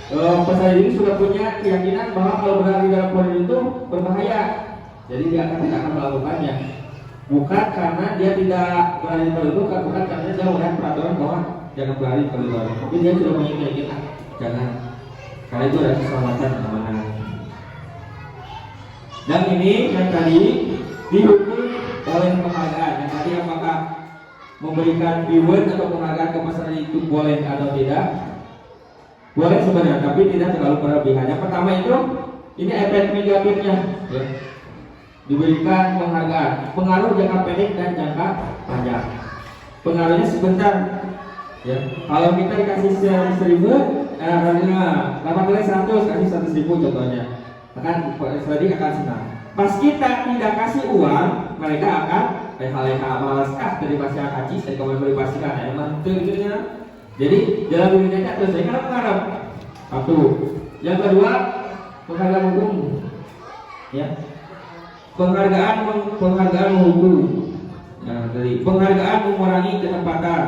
peserta ini sudah punya keyakinan bahwa kalau berada di dalam koridor itu berbahaya, jadi dia tidak akan melakukannya. Bukan karena dia tidak berada di koridor, bukan karena dia melihat peraturan bahwa jangan berada di koridor, tapi dia sudah punya keyakinan jangan, karena itu ada keselamatan keamanan. Dan ini yang tadi dihukum oleh penghargaan. Yang tadi apakah memberikan reward atau penghargaan ke peserta itu boleh atau tidak? Boleh sebenarnya, tapi tidak terlalu berlebihan. Yang pertama itu, ini efek negatifnya, ya. Diberikan penghargaan, pengaruh jangka pendek dan jangka panjang. Pengaruhnya sebentar, ya. Kalau kita dikasih 1.000, 8 kali 100 kasih 100.000 contohnya, akan senang. Pas kita tidak kasih uang, mereka akan leha-leha malas dari pasien haji, saya kembali beri pastikan, emang gitu. Jadi dalam dirinya terus saya kan mengharap. Satu. Yang kedua, penghargaan hukum. Ya. Penghargaan hukum. Nah, dari penghargaan mengurangi ketepatan.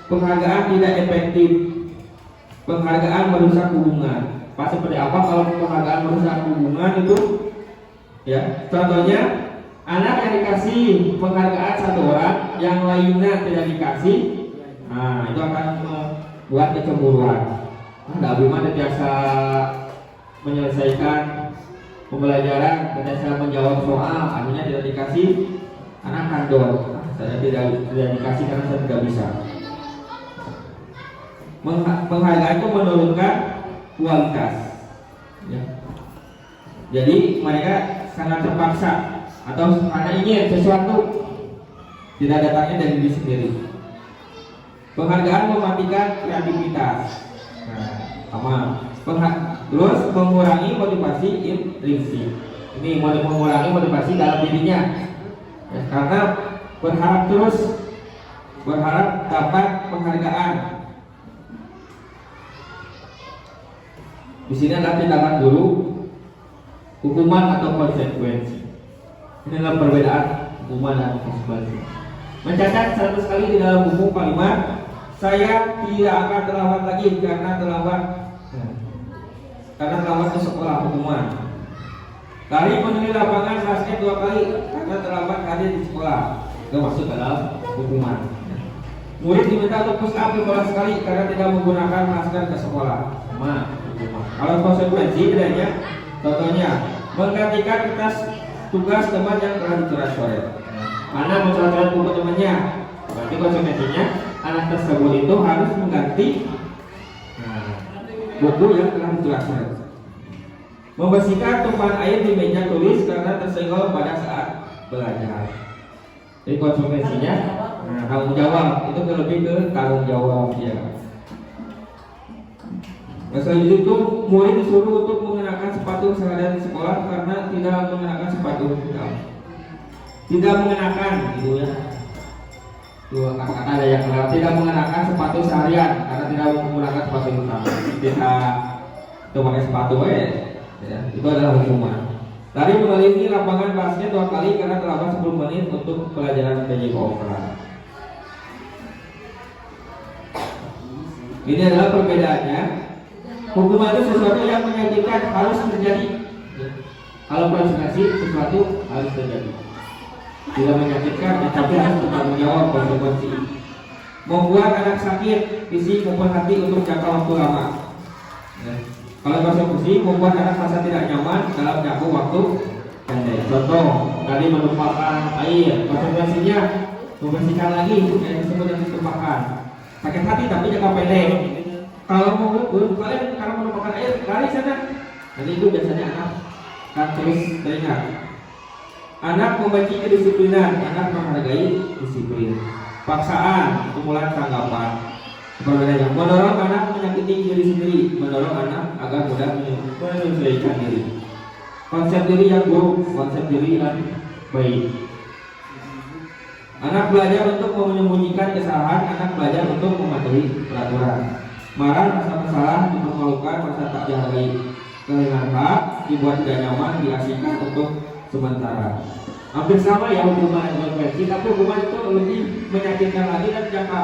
Penghargaan tidak efektif. Penghargaan merusak hubungan. Pas seperti apa kalau penghargaan merusak hubungan itu? Ya, contohnya anak yang dikasih penghargaan satu orang, yang lainnya tidak dikasih, nah itu akan membuat kecemburuan. Nah, Abi mah biasa menyelesaikan pembelajaran, biasa menjawab soal, akhirnya tidak dikasih, anak kandor. Saya tidak dikasih karena saya tidak bisa. Penghargaan itu menurunkan kualitas. Ya. Jadi mereka sangat terpaksa atau karena ingin sesuatu, tidak datangnya dari diri sendiri. Penghargaan mematikan kreativitas. Nah, terus mengurangi motivasi intrinsik. Ini mengurangi motivasi dalam dirinya. Ya, karena berharap dapat penghargaan. Di sini adalah tindakan guru, hukuman atau konsekuensi. Ini adalah perbedaan hukuman dan konsekuensi. Mencatat 100 kali di dalam buku kalimat, saya tidak akan terlambat lagi karena terlambat ke sekolah, hukuman. Lari menuju lapangan basket 2 kali karena terlambat hadir di sekolah, itu masuk dalam hukuman. Murid diminta untuk push up 15 kali karena tidak menggunakan masker ke sekolah, hukuman. Kalau konsekuensi bedanya, contohnya menggantikan kertas tugas teman yang telah dicoret-coret. Mana mencoret-coret buku temannya, berarti konsekuensinya anak tersebut itu harus mengganti buku yang telah dicoret-coret. Membersihkan tumpahan air di meja tulis karena tersenggol pada saat belajar. Jadi konsekuensinya tanggung jawab, itu lebih ke tanggung jawab ya. Selanjutnya itu murid disuruh untuk mengenakan sepatu seharian di sekolah karena tidak mengenakan sepatu. Tidak mengenakan, gitu ya. Dua kata ada yang tidak mengenakan sepatu seharian karena tidak menggunakan sepatu hitam. Tidak pakai sepatu ya. Itu adalah hukuman. Tadi mengelilingi lapangan basket 2 kali karena terlambat 10 menit untuk pelajaran PJ Kopra. Ini adalah perbedaannya. Hukuman itu sesuatu yang menyakitkan, harus terjadi. Kalau konsekuensi sesuatu harus terjadi. Tidak menyakitkan, tapi harus bertanggung jawab konsekuensi. Membuat anak sakit fisik maupun hati untuk jangka waktu lama. Kalau konsekuensi membuat anak merasa tidak nyaman dalam jangka waktu pendek. Contoh, tadi menumpahkan air, konsekuensinya membersihkan lagi yang disebut yang ditumpahkan. Sakit hati tapi jangka pendek. Kalau mau kalian karena menumpahkan air, lari sana. Jadi itu biasanya anak akan terus teringat. Anak membenci kedisiplinan, anak menghargai disiplin. Paksaan, kumpulan tanggapan. Perbedaannya, mendorong anak menyakiti diri sendiri, mendorong anak agar mudah menyesuaikan diri. Konsep diri yang buruk, konsep diri yang baik. Anak belajar untuk menyembunyikan kesalahan, anak belajar untuk mematuhi peraturan. Marah, merasa bersalah, dipermalukan, merasa tak dihargai. Kehilangan hak, dibuat tidak nyaman, diasingkan untuk sementara. Hampir sama ya hukuman dan konsekuensi, tapi hukuman itu lebih menyakitkan lagi dan jangka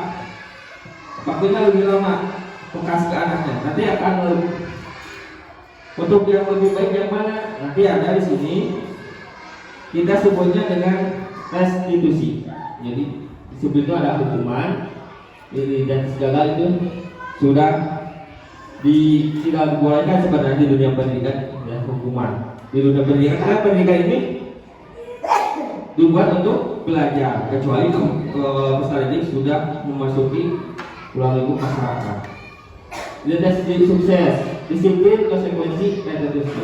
waktunya lebih lama bekas ke anaknya. Nanti akan untuk yang lebih baik yang mana? Nanti ada di sini kita sebutnya dengan restitusi. Jadi sebelum itu ada hukuman dan segala itu sudah tidak dibolehkan sebenarnya di dunia pendidikan ya, hukuman di dunia pendidikan, karena pendidikan ini dibuat untuk belajar, kecuali peserta didik sudah memasuki pulang lingkup masyarakat. Jadi sukses, disiplin, konsekuensi, restitusi.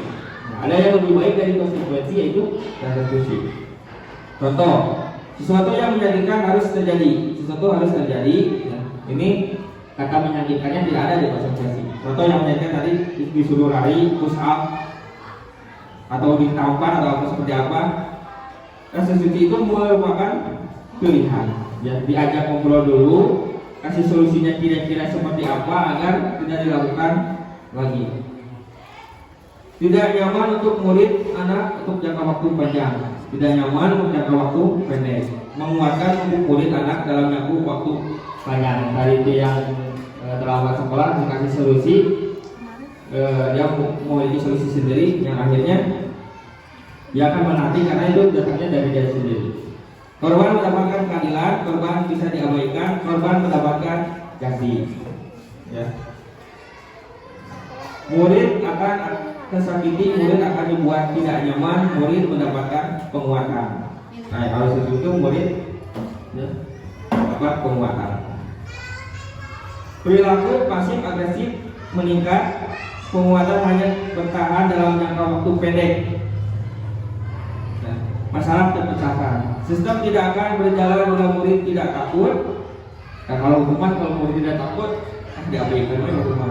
Ada yang lebih baik dari konsekuensi, yaitu restitusi. Contoh, sesuatu yang menyakitkan harus terjadi, sesuatu harus terjadi. Ya. Ini kata menyakitkannya tidak ada di konsekuensi. Contoh yang menyakitkan tadi disuruh lari, push up, atau ditampar atau apa seperti apa. Restitusi itu merupakan pilihan. Ya, diajak ngobrol dulu, kasih solusinya kira-kira seperti apa agar tidak dilakukan lagi. Tidak nyaman untuk murid anak untuk jangka waktu panjang, tidak nyaman untuk jangka waktu pendek. Menguatkan untuk murid anak dalam jangka waktu panjang. Dari itu yang terlambat sekolah dikasih solusi dia memiliki solusi sendiri yang akhirnya dia akan menaati karena itu datangnya dari dia sendiri. Korban mendapatkan keadilan, korban bisa diabaikan, korban mendapatkan ganti. Ya. Murid akan tersakiti, murid akan dibuat tidak nyaman, murid mendapatkan penguatan. Nah, kalau seperti itu murid ya, dapat penguatan. Perilaku pasif agresif meningkat, penguatan hanya bertahan dalam jangka waktu pendek. Nah, masalah terpecahkan. Sistem tidak akan berjalan bila murid tidak takut. Nah, kalau hukuman kalau murid tidak takut, diabaikan oleh hukuman.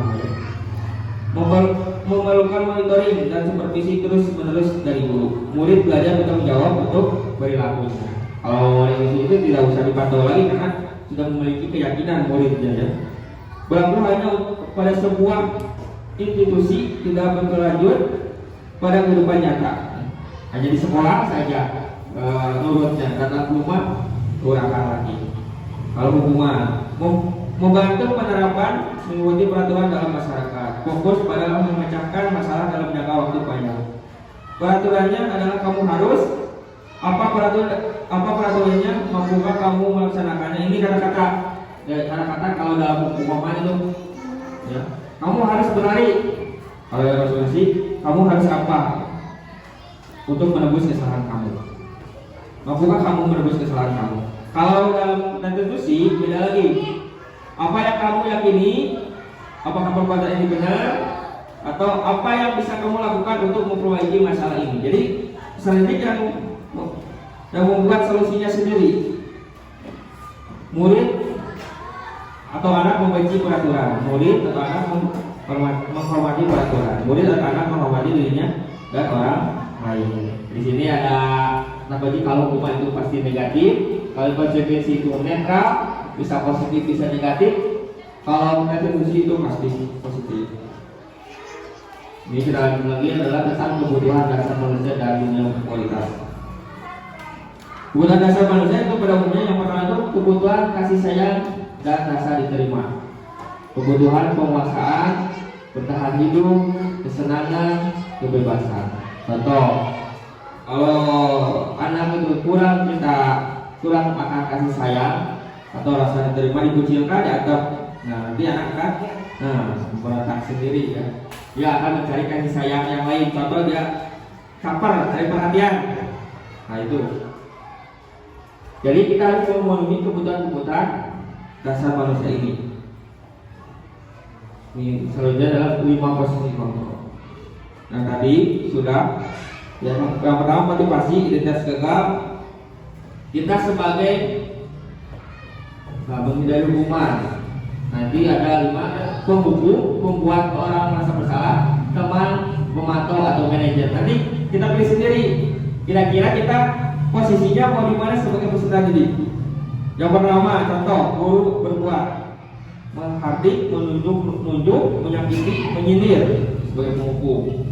Memerlukan monitoring dan supervisi terus-menerus dari guru. Murid belajar bertanggung jawab untuk perilakunya. Kalau itu tidak usah dipantau lagi karena sudah memiliki keyakinan muridnya. Ya. Berlaku hanya pada sebuah institusi, tidak berlanjut pada kehidupan nyata. Hanya di sekolah saja nurutnya, kata rumah kurangkan lagi. Kalau hukuman membantu penerapan mengikuti peraturan dalam masyarakat, fokus pada memecahkan masalah dalam jangka waktu panjang. Peraturannya adalah kamu harus apa peraturannya, mampukah kamu melaksanakannya. Ini kata-kata kalau dalam hukuman itu ya, kamu harus berlari. Kalau dalam resolusi kamu harus apa untuk menebus kesalahan kamu. Mampukah kamu menebus kesalahan kamu? Kalau dalam konstitusi beda lagi. Apa yang kamu yakini, apakah perbuatan ini benar, atau apa yang bisa kamu lakukan untuk memperbaiki masalah ini. Jadi selidik yang membuat solusinya sendiri. Murid atau anak membenci peraturan, murid atau anak menghormati peraturan, murid atau anak menghormati dirinya dan orang lain. Di sini ada kalau hukuman itu pasti negatif, kalau konsekuensi itu netral, bisa positif bisa negatif. Kalau kontribusi itu pasti positif. Ini kita lagi adalah tentang kebutuhan dasar manusia dan dunia kualitas. Kebutuhan dasar manusia itu pada umumnya yang pertama itu kebutuhan kasih sayang dan rasa diterima, kebutuhan penguasaan, bertahan hidup, kesenangan, kebebasan. Contoh, kalau anak itu kurang akan kasih sayang atau rasa diterima, dikucilkan, dianggap, nah nanti anak kan berontak sendiri ya. Dia akan mencari kasih sayang yang lain. Contoh dia caper, cari perhatian. Nah itu. Jadi kita harus memenuhi kebutuhan dasar manusia ini. Ini selanjutnya adalah 5 posisi kontrol. Nah tadi sudah yang pertama motivasi, identitas gagal. Kita sebagai menghindari hukuman. Nanti ada 5 pembuku, membuat orang merasa bersalah, teman, pemantau atau manajer. Nanti kita pilih sendiri. Kira-kira kita posisinya mau di mana sebagai peserta didik. Yang pertama, contoh guru berbuat, menghardik, menunjuk, menyakiti, menyindir sebagai penghukum.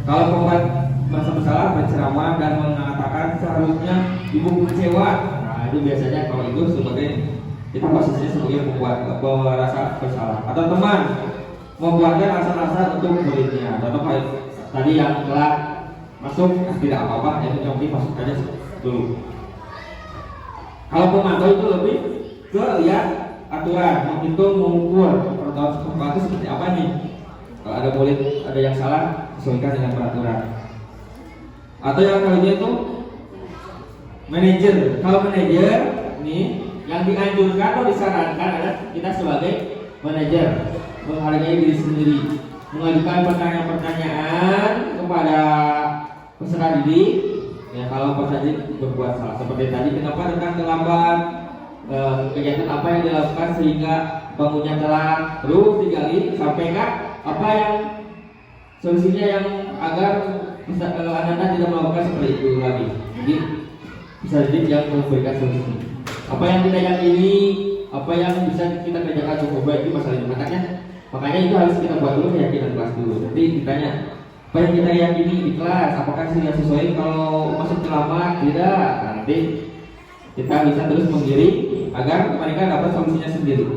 Kalau pembuat merasa bersalah, berceramah dan mengatakan seharusnya ibu kecewa. Nah itu biasanya kalau itu sebagai itu posisinya sebagai membuat merasa bersalah. Atau teman membuatkan rasa-rasa untuk muridnya. Contoh tadi yang telah masuk tidak apa-apa, yang mencoba masuk aja dulu. Kalau pemantau itu lebih ke lihat aturan, menghitung, mengukur peraturan itu seperti apa nih. Kalau ada murid ada yang salah, sesuaikan dengan peraturan. Atau yang kalinya itu manajer. Kalau manajer nih yang dianjurkan atau disarankan adalah kita sebagai manajer menghargai diri sendiri, mengajukan pertanyaan-pertanyaan kepada peserta didik. Ya kalau peserta didik berbuat salah seperti tadi, kenapa datang terlambat, kegiatan apa yang dilakukan sehingga bangunnya telat, terus digali sampaikan apa yang solusinya yang agar anak-anak tidak melakukan seperti itu lagi. Jadi peserta didik yang memberikan solusi. Apa yang kita yakini, apa yang bisa kita kerjakan cukup baik itu masalahnya. Makanya itu harus kita buat dulu keyakinan kelas dulu. Nanti ditanya apa yang kita yakini di kelas, apakah sudah sesuai kalau masuk terlambat, tidak. Nanti kita bisa terus menggiring agar mereka dapat solusinya sendiri.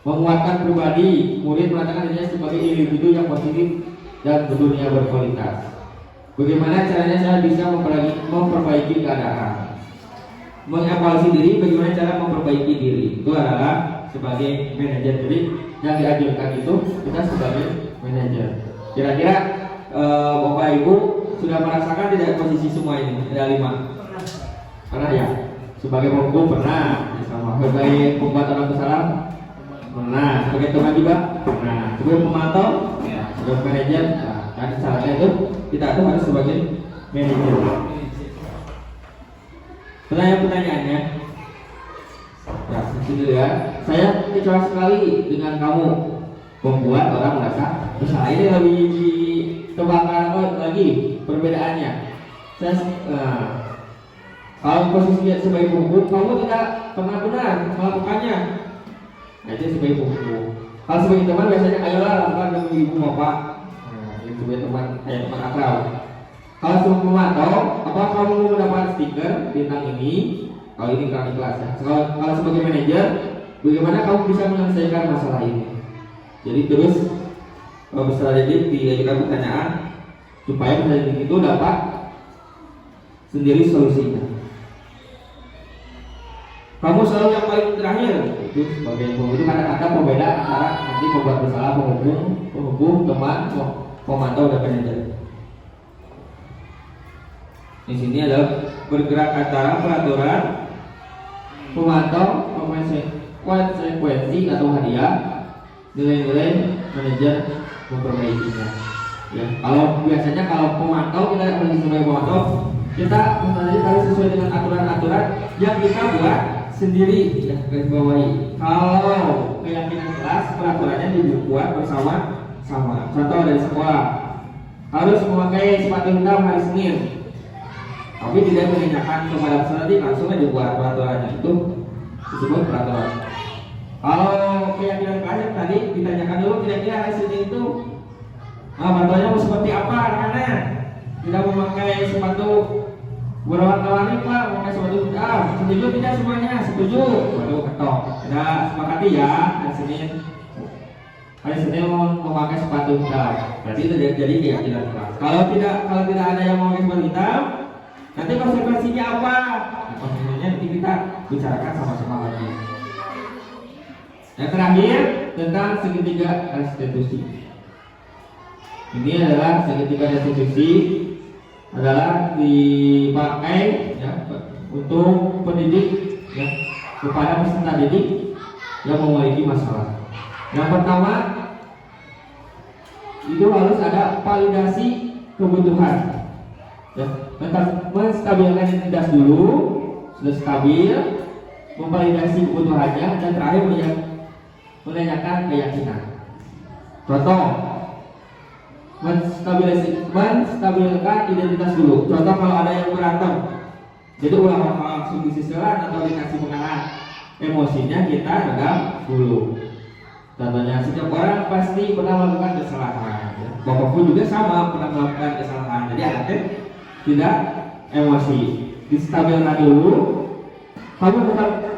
Menguatkan pribadi, murid mengatakan dirinya sebagai individu yang positif dan berdunia berkualitas. Bagaimana caranya saya bisa memperbaiki keadaan? Mengevaluasi diri, bagaimana cara memperbaiki diri? Itu adalah sebagai manajer. Jadi yang diajukan itu kita sebagai manajer. Kira-kira Bapak Ibu sudah merasakan tidak posisi semua ini? Ada 5. Pernah ya? Sebagai pemukul pernah, sama sebagai pembuat orang kesalahan pernah, sebagai teman juga pernah, sebagai pemantau ya, sebagai manajer. Nah, dan syaratnya itu kita tuh harus sebagai manajer. Pertanyaannya ya segitu ya. Saya kecewa sekali dengan kamu, membuat orang merasa bersalah. Ini lebih ditebakkan lagi perbedaannya. Kalau posisinya sebagai pemukul, kamu tidak pernah benar melakukannya. Nah, itu sebagai pemukul. Kalau sebagai teman biasanya ayolah lakukan demi ibu bapak. Nah, itu sebagai teman, kayak teman akrab. Kalau sebagai pemantau, apakah kamu mendapat stiker bintang ini? Kalau ini kami kelas ya. Kalau sebagai manajer, bagaimana kamu bisa menyelesaikan masalah ini? Jadi terus berstrategi diajukan pertanyaan supaya pertanyaan itu dapat sendiri solusinya. Kamu selalu yang paling terakhir. Itu sebagai itu kata-kata pembeda antara nanti pembuat bersalah, penghukum, teman, pemantau dan manajer. Di sini adalah bergerak antara peraturan, pemantau, konsekuensi atau hadiah, nilai-nilai manajer memperbaikinya. Ya, kalau biasanya kalau pemantau kita sebagai pemantau kita harus sesuai dengan aturan-aturan yang kita buat sendiri ya, garis bawahi. Kalau keyakinan kelas peraturannya dibuat bersama-sama. Contoh dari sekolah harus memakai sepatu hitam hari Senin, tapi tidak menanyakan kepada peserta, langsung aja buat peraturannya, itu disebut peraturan. Kalau keyakinan kelas tadi ditanyakan dulu kira-kira hari Senin itu peraturannya mau seperti apa, karena tidak memakai sepatu berwarna-warni Pak, memakai sepatu hitam. Setuju tidak semuanya? Setuju. Baru ketok. Tidak sepakati ya hari Senin mau memakai sepatu hitam. Berarti itu jadi keyakinan kelas. Kalau tidak ada yang memakai sepatu hitam, nanti konsekuensinya apa? Konsekuensinya nanti kita bicarakan sama-sama lagi. Yang terakhir tentang segitiga restitusi. Ini adalah segitiga restitusi adalah dipakai ya, untuk pendidik ya, kepada peserta didik yang memiliki masalah. Yang pertama itu harus ada validasi kebutuhan ya, menstabilkan identitas dulu, sudah stabil, memvalidasi kebutuhannya, dan terakhir menanyakan keyakinan. Contoh, menstabilkan identitas dulu. Contoh kalau ada yang berantem, jadi ulang langsung disisilan atau dikasih pengarahan, emosinya kita redam dulu. Contohnya setiap orang pasti pernah melakukan kesalahan. Bapak pun juga sama pernah melakukan kesalahan. Jadi anaknya tidak emosi, distabilkan dulu. Kamu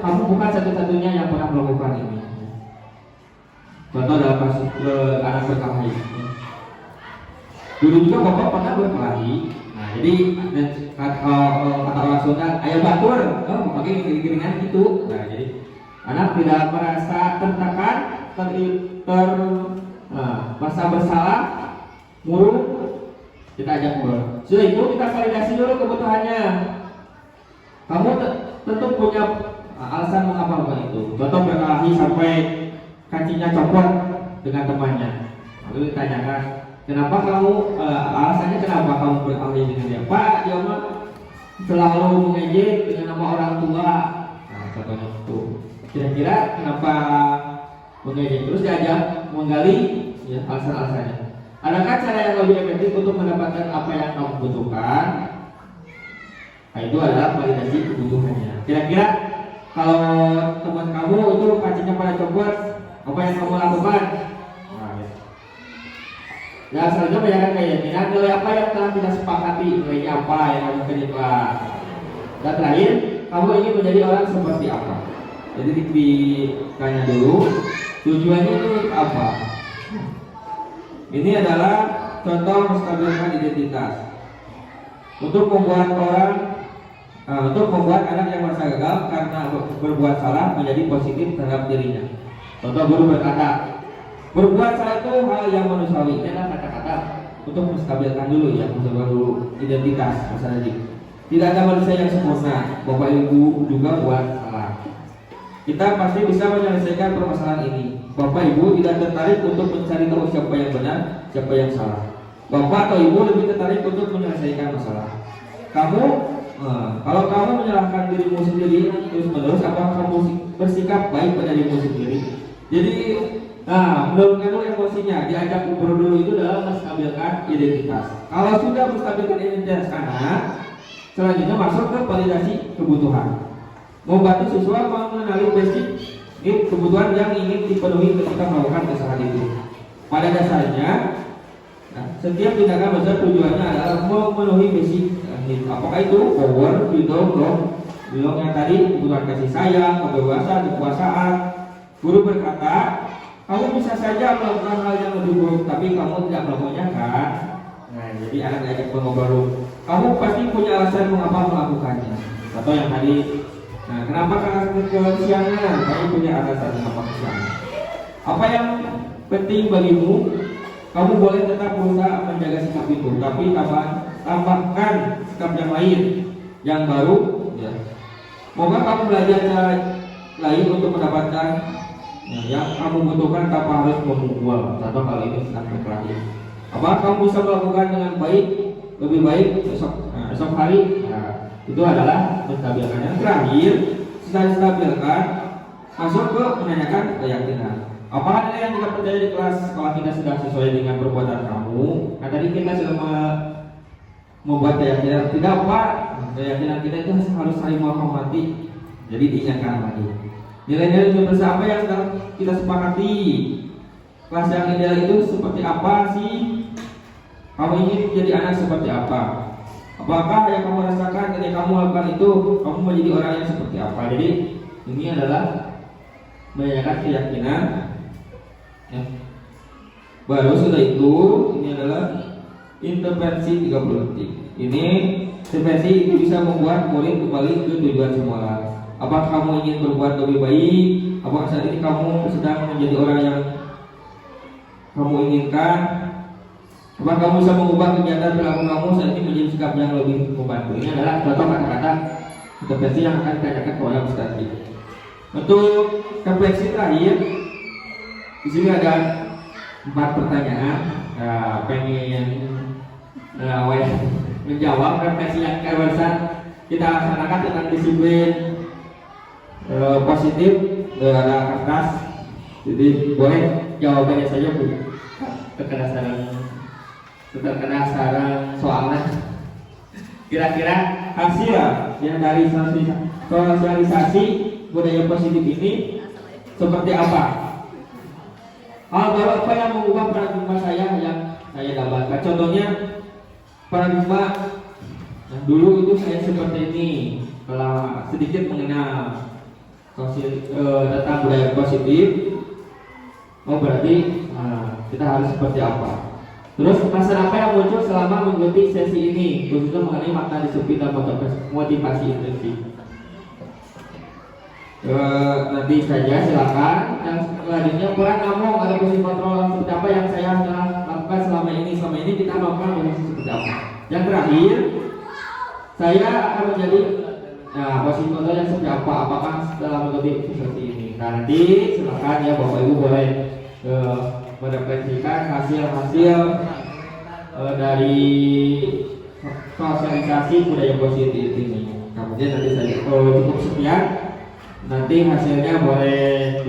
bukan satu-satunya yang pernah melakukan ini. Contoh dalam kasus anak berkelahi. Dulu juga bapak pernah berkelahi. Nah, jadi kata orang Sunda, ayah batur, pakai giring-giringan gitu. Nah, jadi anak tidak merasa tertekan, merasa bersalah, murung, kita ajak ngobrol. Sudah itu kita validasi dulu kebutuhannya. Kamu tentu punya alasan mengapa melakukan itu. Contoh berkelahi sampai kakinya copot dengan temannya. Lalu ditanyakan, kenapa kamu alasannya kenapa kamu berkelahi dengan dia? Pak, dia mah selalu mengejek dengan nama orang tua. Nah, contohnya itu. Kira-kira kenapa mengejek? Terus diajak menggali ya, alasan-alasannya. Adakah cara yang lebih efektif untuk mendapatkan apa yang kamu butuhkan? Nah, itu adalah validasi kebutuhannya. Kira-kira kalau teman kamu itu kakinya pada copot, apa yang kamu lakukan? Ya, selanjutnya menanyakan keyakinan, nilai apa yang telah kita sepakati, nilai apa yang kamu kelas. Dan terakhir, kamu ingin menjadi orang seperti apa? Jadi ditanya dulu tujuannya itu apa. Ini adalah contoh menstabilkan identitas untuk membuat anak yang merasa gagal karena berbuat salah menjadi positif terhadap dirinya. Contoh, guru berkata, berbuat salah itu hal yang manusiawi. Ini adalah kata-kata untuk menstabilkan dulu ya, menstabilkan dulu identitas masalah ini. Tidak ada manusia yang sempurna. Bapak Ibu juga buat salah. Kita pasti bisa menyelesaikan permasalahan ini. Bapak Ibu tidak tertarik untuk mencari tahu siapa yang benar, siapa yang salah. Bapak atau Ibu lebih tertarik untuk menyelesaikan masalah. Kalau kamu menyalahkan dirimu sendiri terus-menerus, apakah kamu bersikap baik pada dirimu sendiri? Jadi, menurunkan dulu emosinya, diajak ngobrol dulu, itu adalah menstabilkan identitas. Kalau sudah menstabilkan identitas anak, selanjutnya masuk ke validasi kebutuhan. Membantu siswa mengenali basic kebutuhan yang ingin dipenuhi ketika melakukan kesalahan itu. Pada dasarnya, setiap tindakan besar tujuannya adalah memenuhi basic. Apakah itu power, freedom yang tadi, kebutuhan kasih sayang, kebebasan, kekuasaan. Guru berkata, kamu bisa saja melakukan hal yang lebih buruk, tapi kamu tidak melakukannya kan? Nah, jadi anak diajak mengobrol. Kamu pasti punya alasan mengapa melakukannya. Atau yang tadi, kenapa karena kesiangan? Kamu punya alasan mengapa kesiangan. Apa yang penting bagimu? Kamu boleh tetap berusaha menjaga sikap itu, tapi tambahkan sikap yang lain, yang baru. Ya. Moga kamu belajar cara lain untuk mendapatkan yang kamu butuhkan tanpa harus membual. Contoh kali ini sedang terakhir. Apa kamu bisa melakukan dengan baik, lebih baik esok hari? Itu adalah menstabilkan. Yang terakhir, setelah distabilkan, masuk ke menanyakan keyakinan. Apakah nilai yang kita percaya di kelas sekolah kita sudah sesuai dengan perbuatan kamu? Nah, tadi kita sudah membuat keyakinan. Tidak, Pak, keyakinan kita itu harus saling menghormati. Jadi diingatkan lagi. Nilai-nilai universal apa yang kita sepakati? Kelas yang ideal itu seperti apa sih? Kamu ingin menjadi anak seperti apa? Apakah yang kamu rasakan ketika kamu melakukan itu, kamu menjadi orang yang seperti apa? Jadi ini adalah menanyakan keyakinan. Ya. Baru sudah itu, ini adalah intervensi 30 detik. Ini intervensi itu bisa membuat murid kembali ke tujuan semula. Apakah kamu ingin berbuat lebih baik? Apakah saat ini kamu sedang menjadi orang yang kamu inginkan? Apakah kamu bisa mengubah kegiatan perilaku kamu saat ini menjadi sikap yang lebih membantu? Ini adalah contoh kata-kata intervensi yang akan ditanyakan kepada peserta. Untuk refleksi terakhir, di sini ada 4 pertanyaan. Pengen menjawab refleksi yang kebarusan kita laksanakan tentang disiplin positif. Ada kertas, jadi boleh jawabannya saja Bu. Terkena sarang soalnya. Kira-kira hasil yang dari sosialisasi budaya positif ini seperti apa? Hal baru apa yang mengubah paradigma saya yang saya dapatkan? Contohnya paradigma dulu itu saya seperti ini. Kalau sedikit mengenal tentang budaya positif, berarti kita harus seperti apa? Terus masalah apa yang muncul selama mengikuti sesi ini, khususnya mengenai makna disiplin dan motivasi intensif. Nanti saja silakan. Yang selanjutnya peran kamu ada fungsi kontrol seperti apa yang saya telah lakukan selama ini. Selama ini kita melakukan fungsi seperti apa. Yang terakhir, saya akan menjadi posisi kontrol yang seperti apa. Apakah setelah mengikuti seperti ini? Nah, nanti silakan ya Bapak Ibu boleh merefleksikan hasil-hasil dari sosialisasi budaya positif ini. Kemudian nanti saya cukup sekian. Nanti hasilnya boleh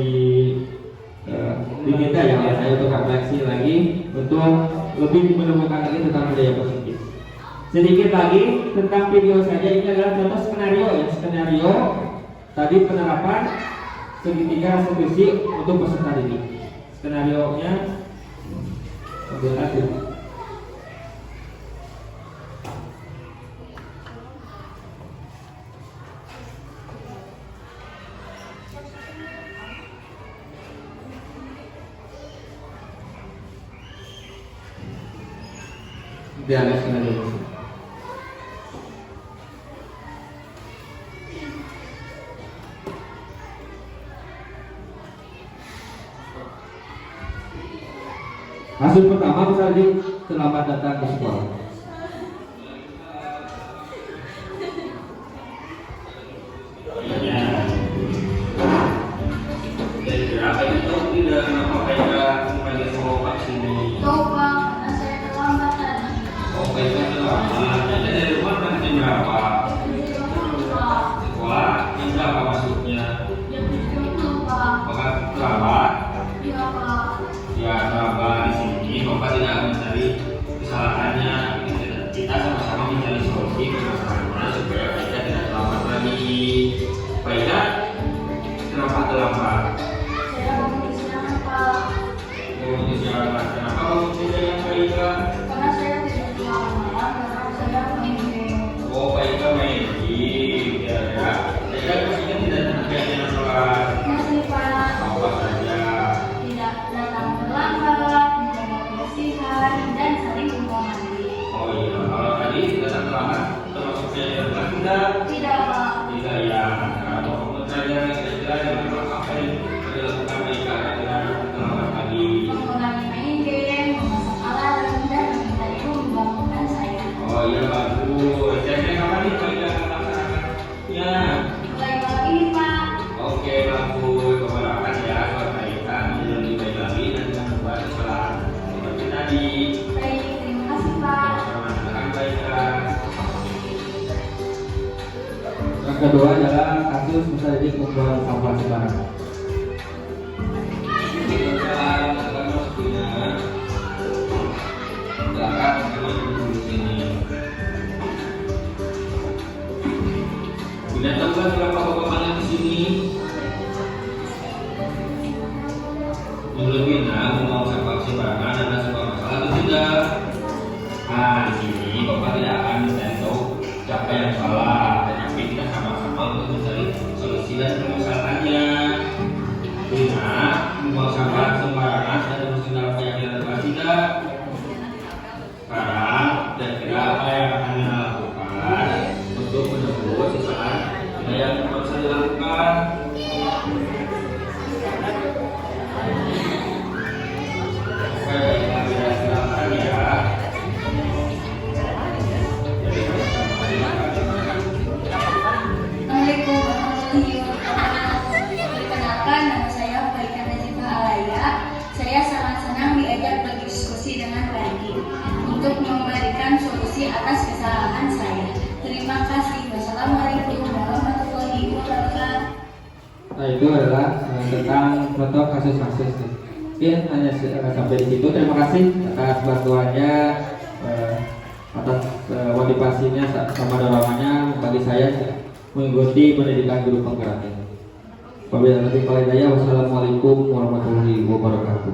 diminta ya oleh saya untuk refleksi lagi untuk lebih menemukan lagi tentang budaya positif. Sedikit lagi tentang video saja, ini adalah contoh skenario ya. Skenario tadi penerapan segitiga restitusi untuk peserta didik. Skenario nya ambil hasil. dialeskan dulu. Hasil pertama misalnya selamat datang ke sekolah.
Dari berapa itu tidak kenapa mereka kembali mau vaksin ini?
Tahu Pak, karena saya terlambat tadi.
Oh, mereka terlambat. Jadi dari rumah kan jam berapa?
Jadi Pak,
Sekolah jam berapa masuknya?
jam 7 Pak.
Maka terlambat.
Iya Pak.
Ya terlambat di sini. Bapak tidak mencari kesalahannya. Kita sama-sama mencari solusi permasalahannya supaya kita tidak terlambat lagi. Baiklah, kenapa terlambat?
Saya bangun kesiangan Pak.
Oh, ini siapa? Kenapa kamu tidak yang baiklah?
Karena saya tidak pulang malam karena saya main game.
Oh, baiklah main game. Ya, ya. Baiklah, pastikan tidak terkait dengan sholat.
Masih Pak.
Apa saja.
Tidak datang terlambat, menjaga kebersihan, dan saling menghormati.
Oh iya, kalau tadi datang terlambat, termasuk yang telah tidak.
Tidak Pak.
Tidak ya. Kalau kamu saja kira-kira dengan apa yang dilakukan mereka dengan terlambat tadi.
Mengurangi main game, memasang alarm, dan meminta ibu membangunkan saya.
Oh iya bagus. Jadi kapan nih mereka akan melaksanakan? Ya.
Mulai malam ini Pak.
Oke bagus. Kemudian ya buat mereka menjadi lebih baik lagi dan jangan membuat kesalahan seperti tadi.
Baik, terima kasih Pak.
Sama-sama baiklah.
Yang kedua adalah kasus misalnya membuang sampah sembarangan.
Bila tahu kenapa bapak banyak di sini? Menurut Bina, mau sampah sembarangan ada sebuah masalah atau tidak? Nah, di sini bapak tidak akan mencari tahu siapa yang salah, tetapi kita sama-sama untuk mencari solusi dan permasalahannya. Bina, mau sampah sembarangan ada mesin dalam keyakinan atau tidak? Sekarang, kira-kira apa yang akan Bina lakukan untuk menembus kesalahan yang harus dilakukan? Baiklah, Bina silakan ya.
Assalamualaikum warahmatullahi wabarakatuh. Perkenalkan, nama saya Faika Najibah Alaya. Saya sangat senang diajak berdiskusi dengan Randy untuk memberikan solusi atas kesalahan saya. Terima kasih. Wassalamualaikum warahmatullahi wabarakatuh.
Nah itu adalah tentang contoh kasus-kasus. Mungkin hanya sampai di situ. Terima kasih atas bantuannya, atas motivasinya sama dorongannya bagi saya mengikuti pendidikan guru penggerak ini. Wabillahi taufiq wal hidayah. Wassalamualaikum warahmatullahi wabarakatuh.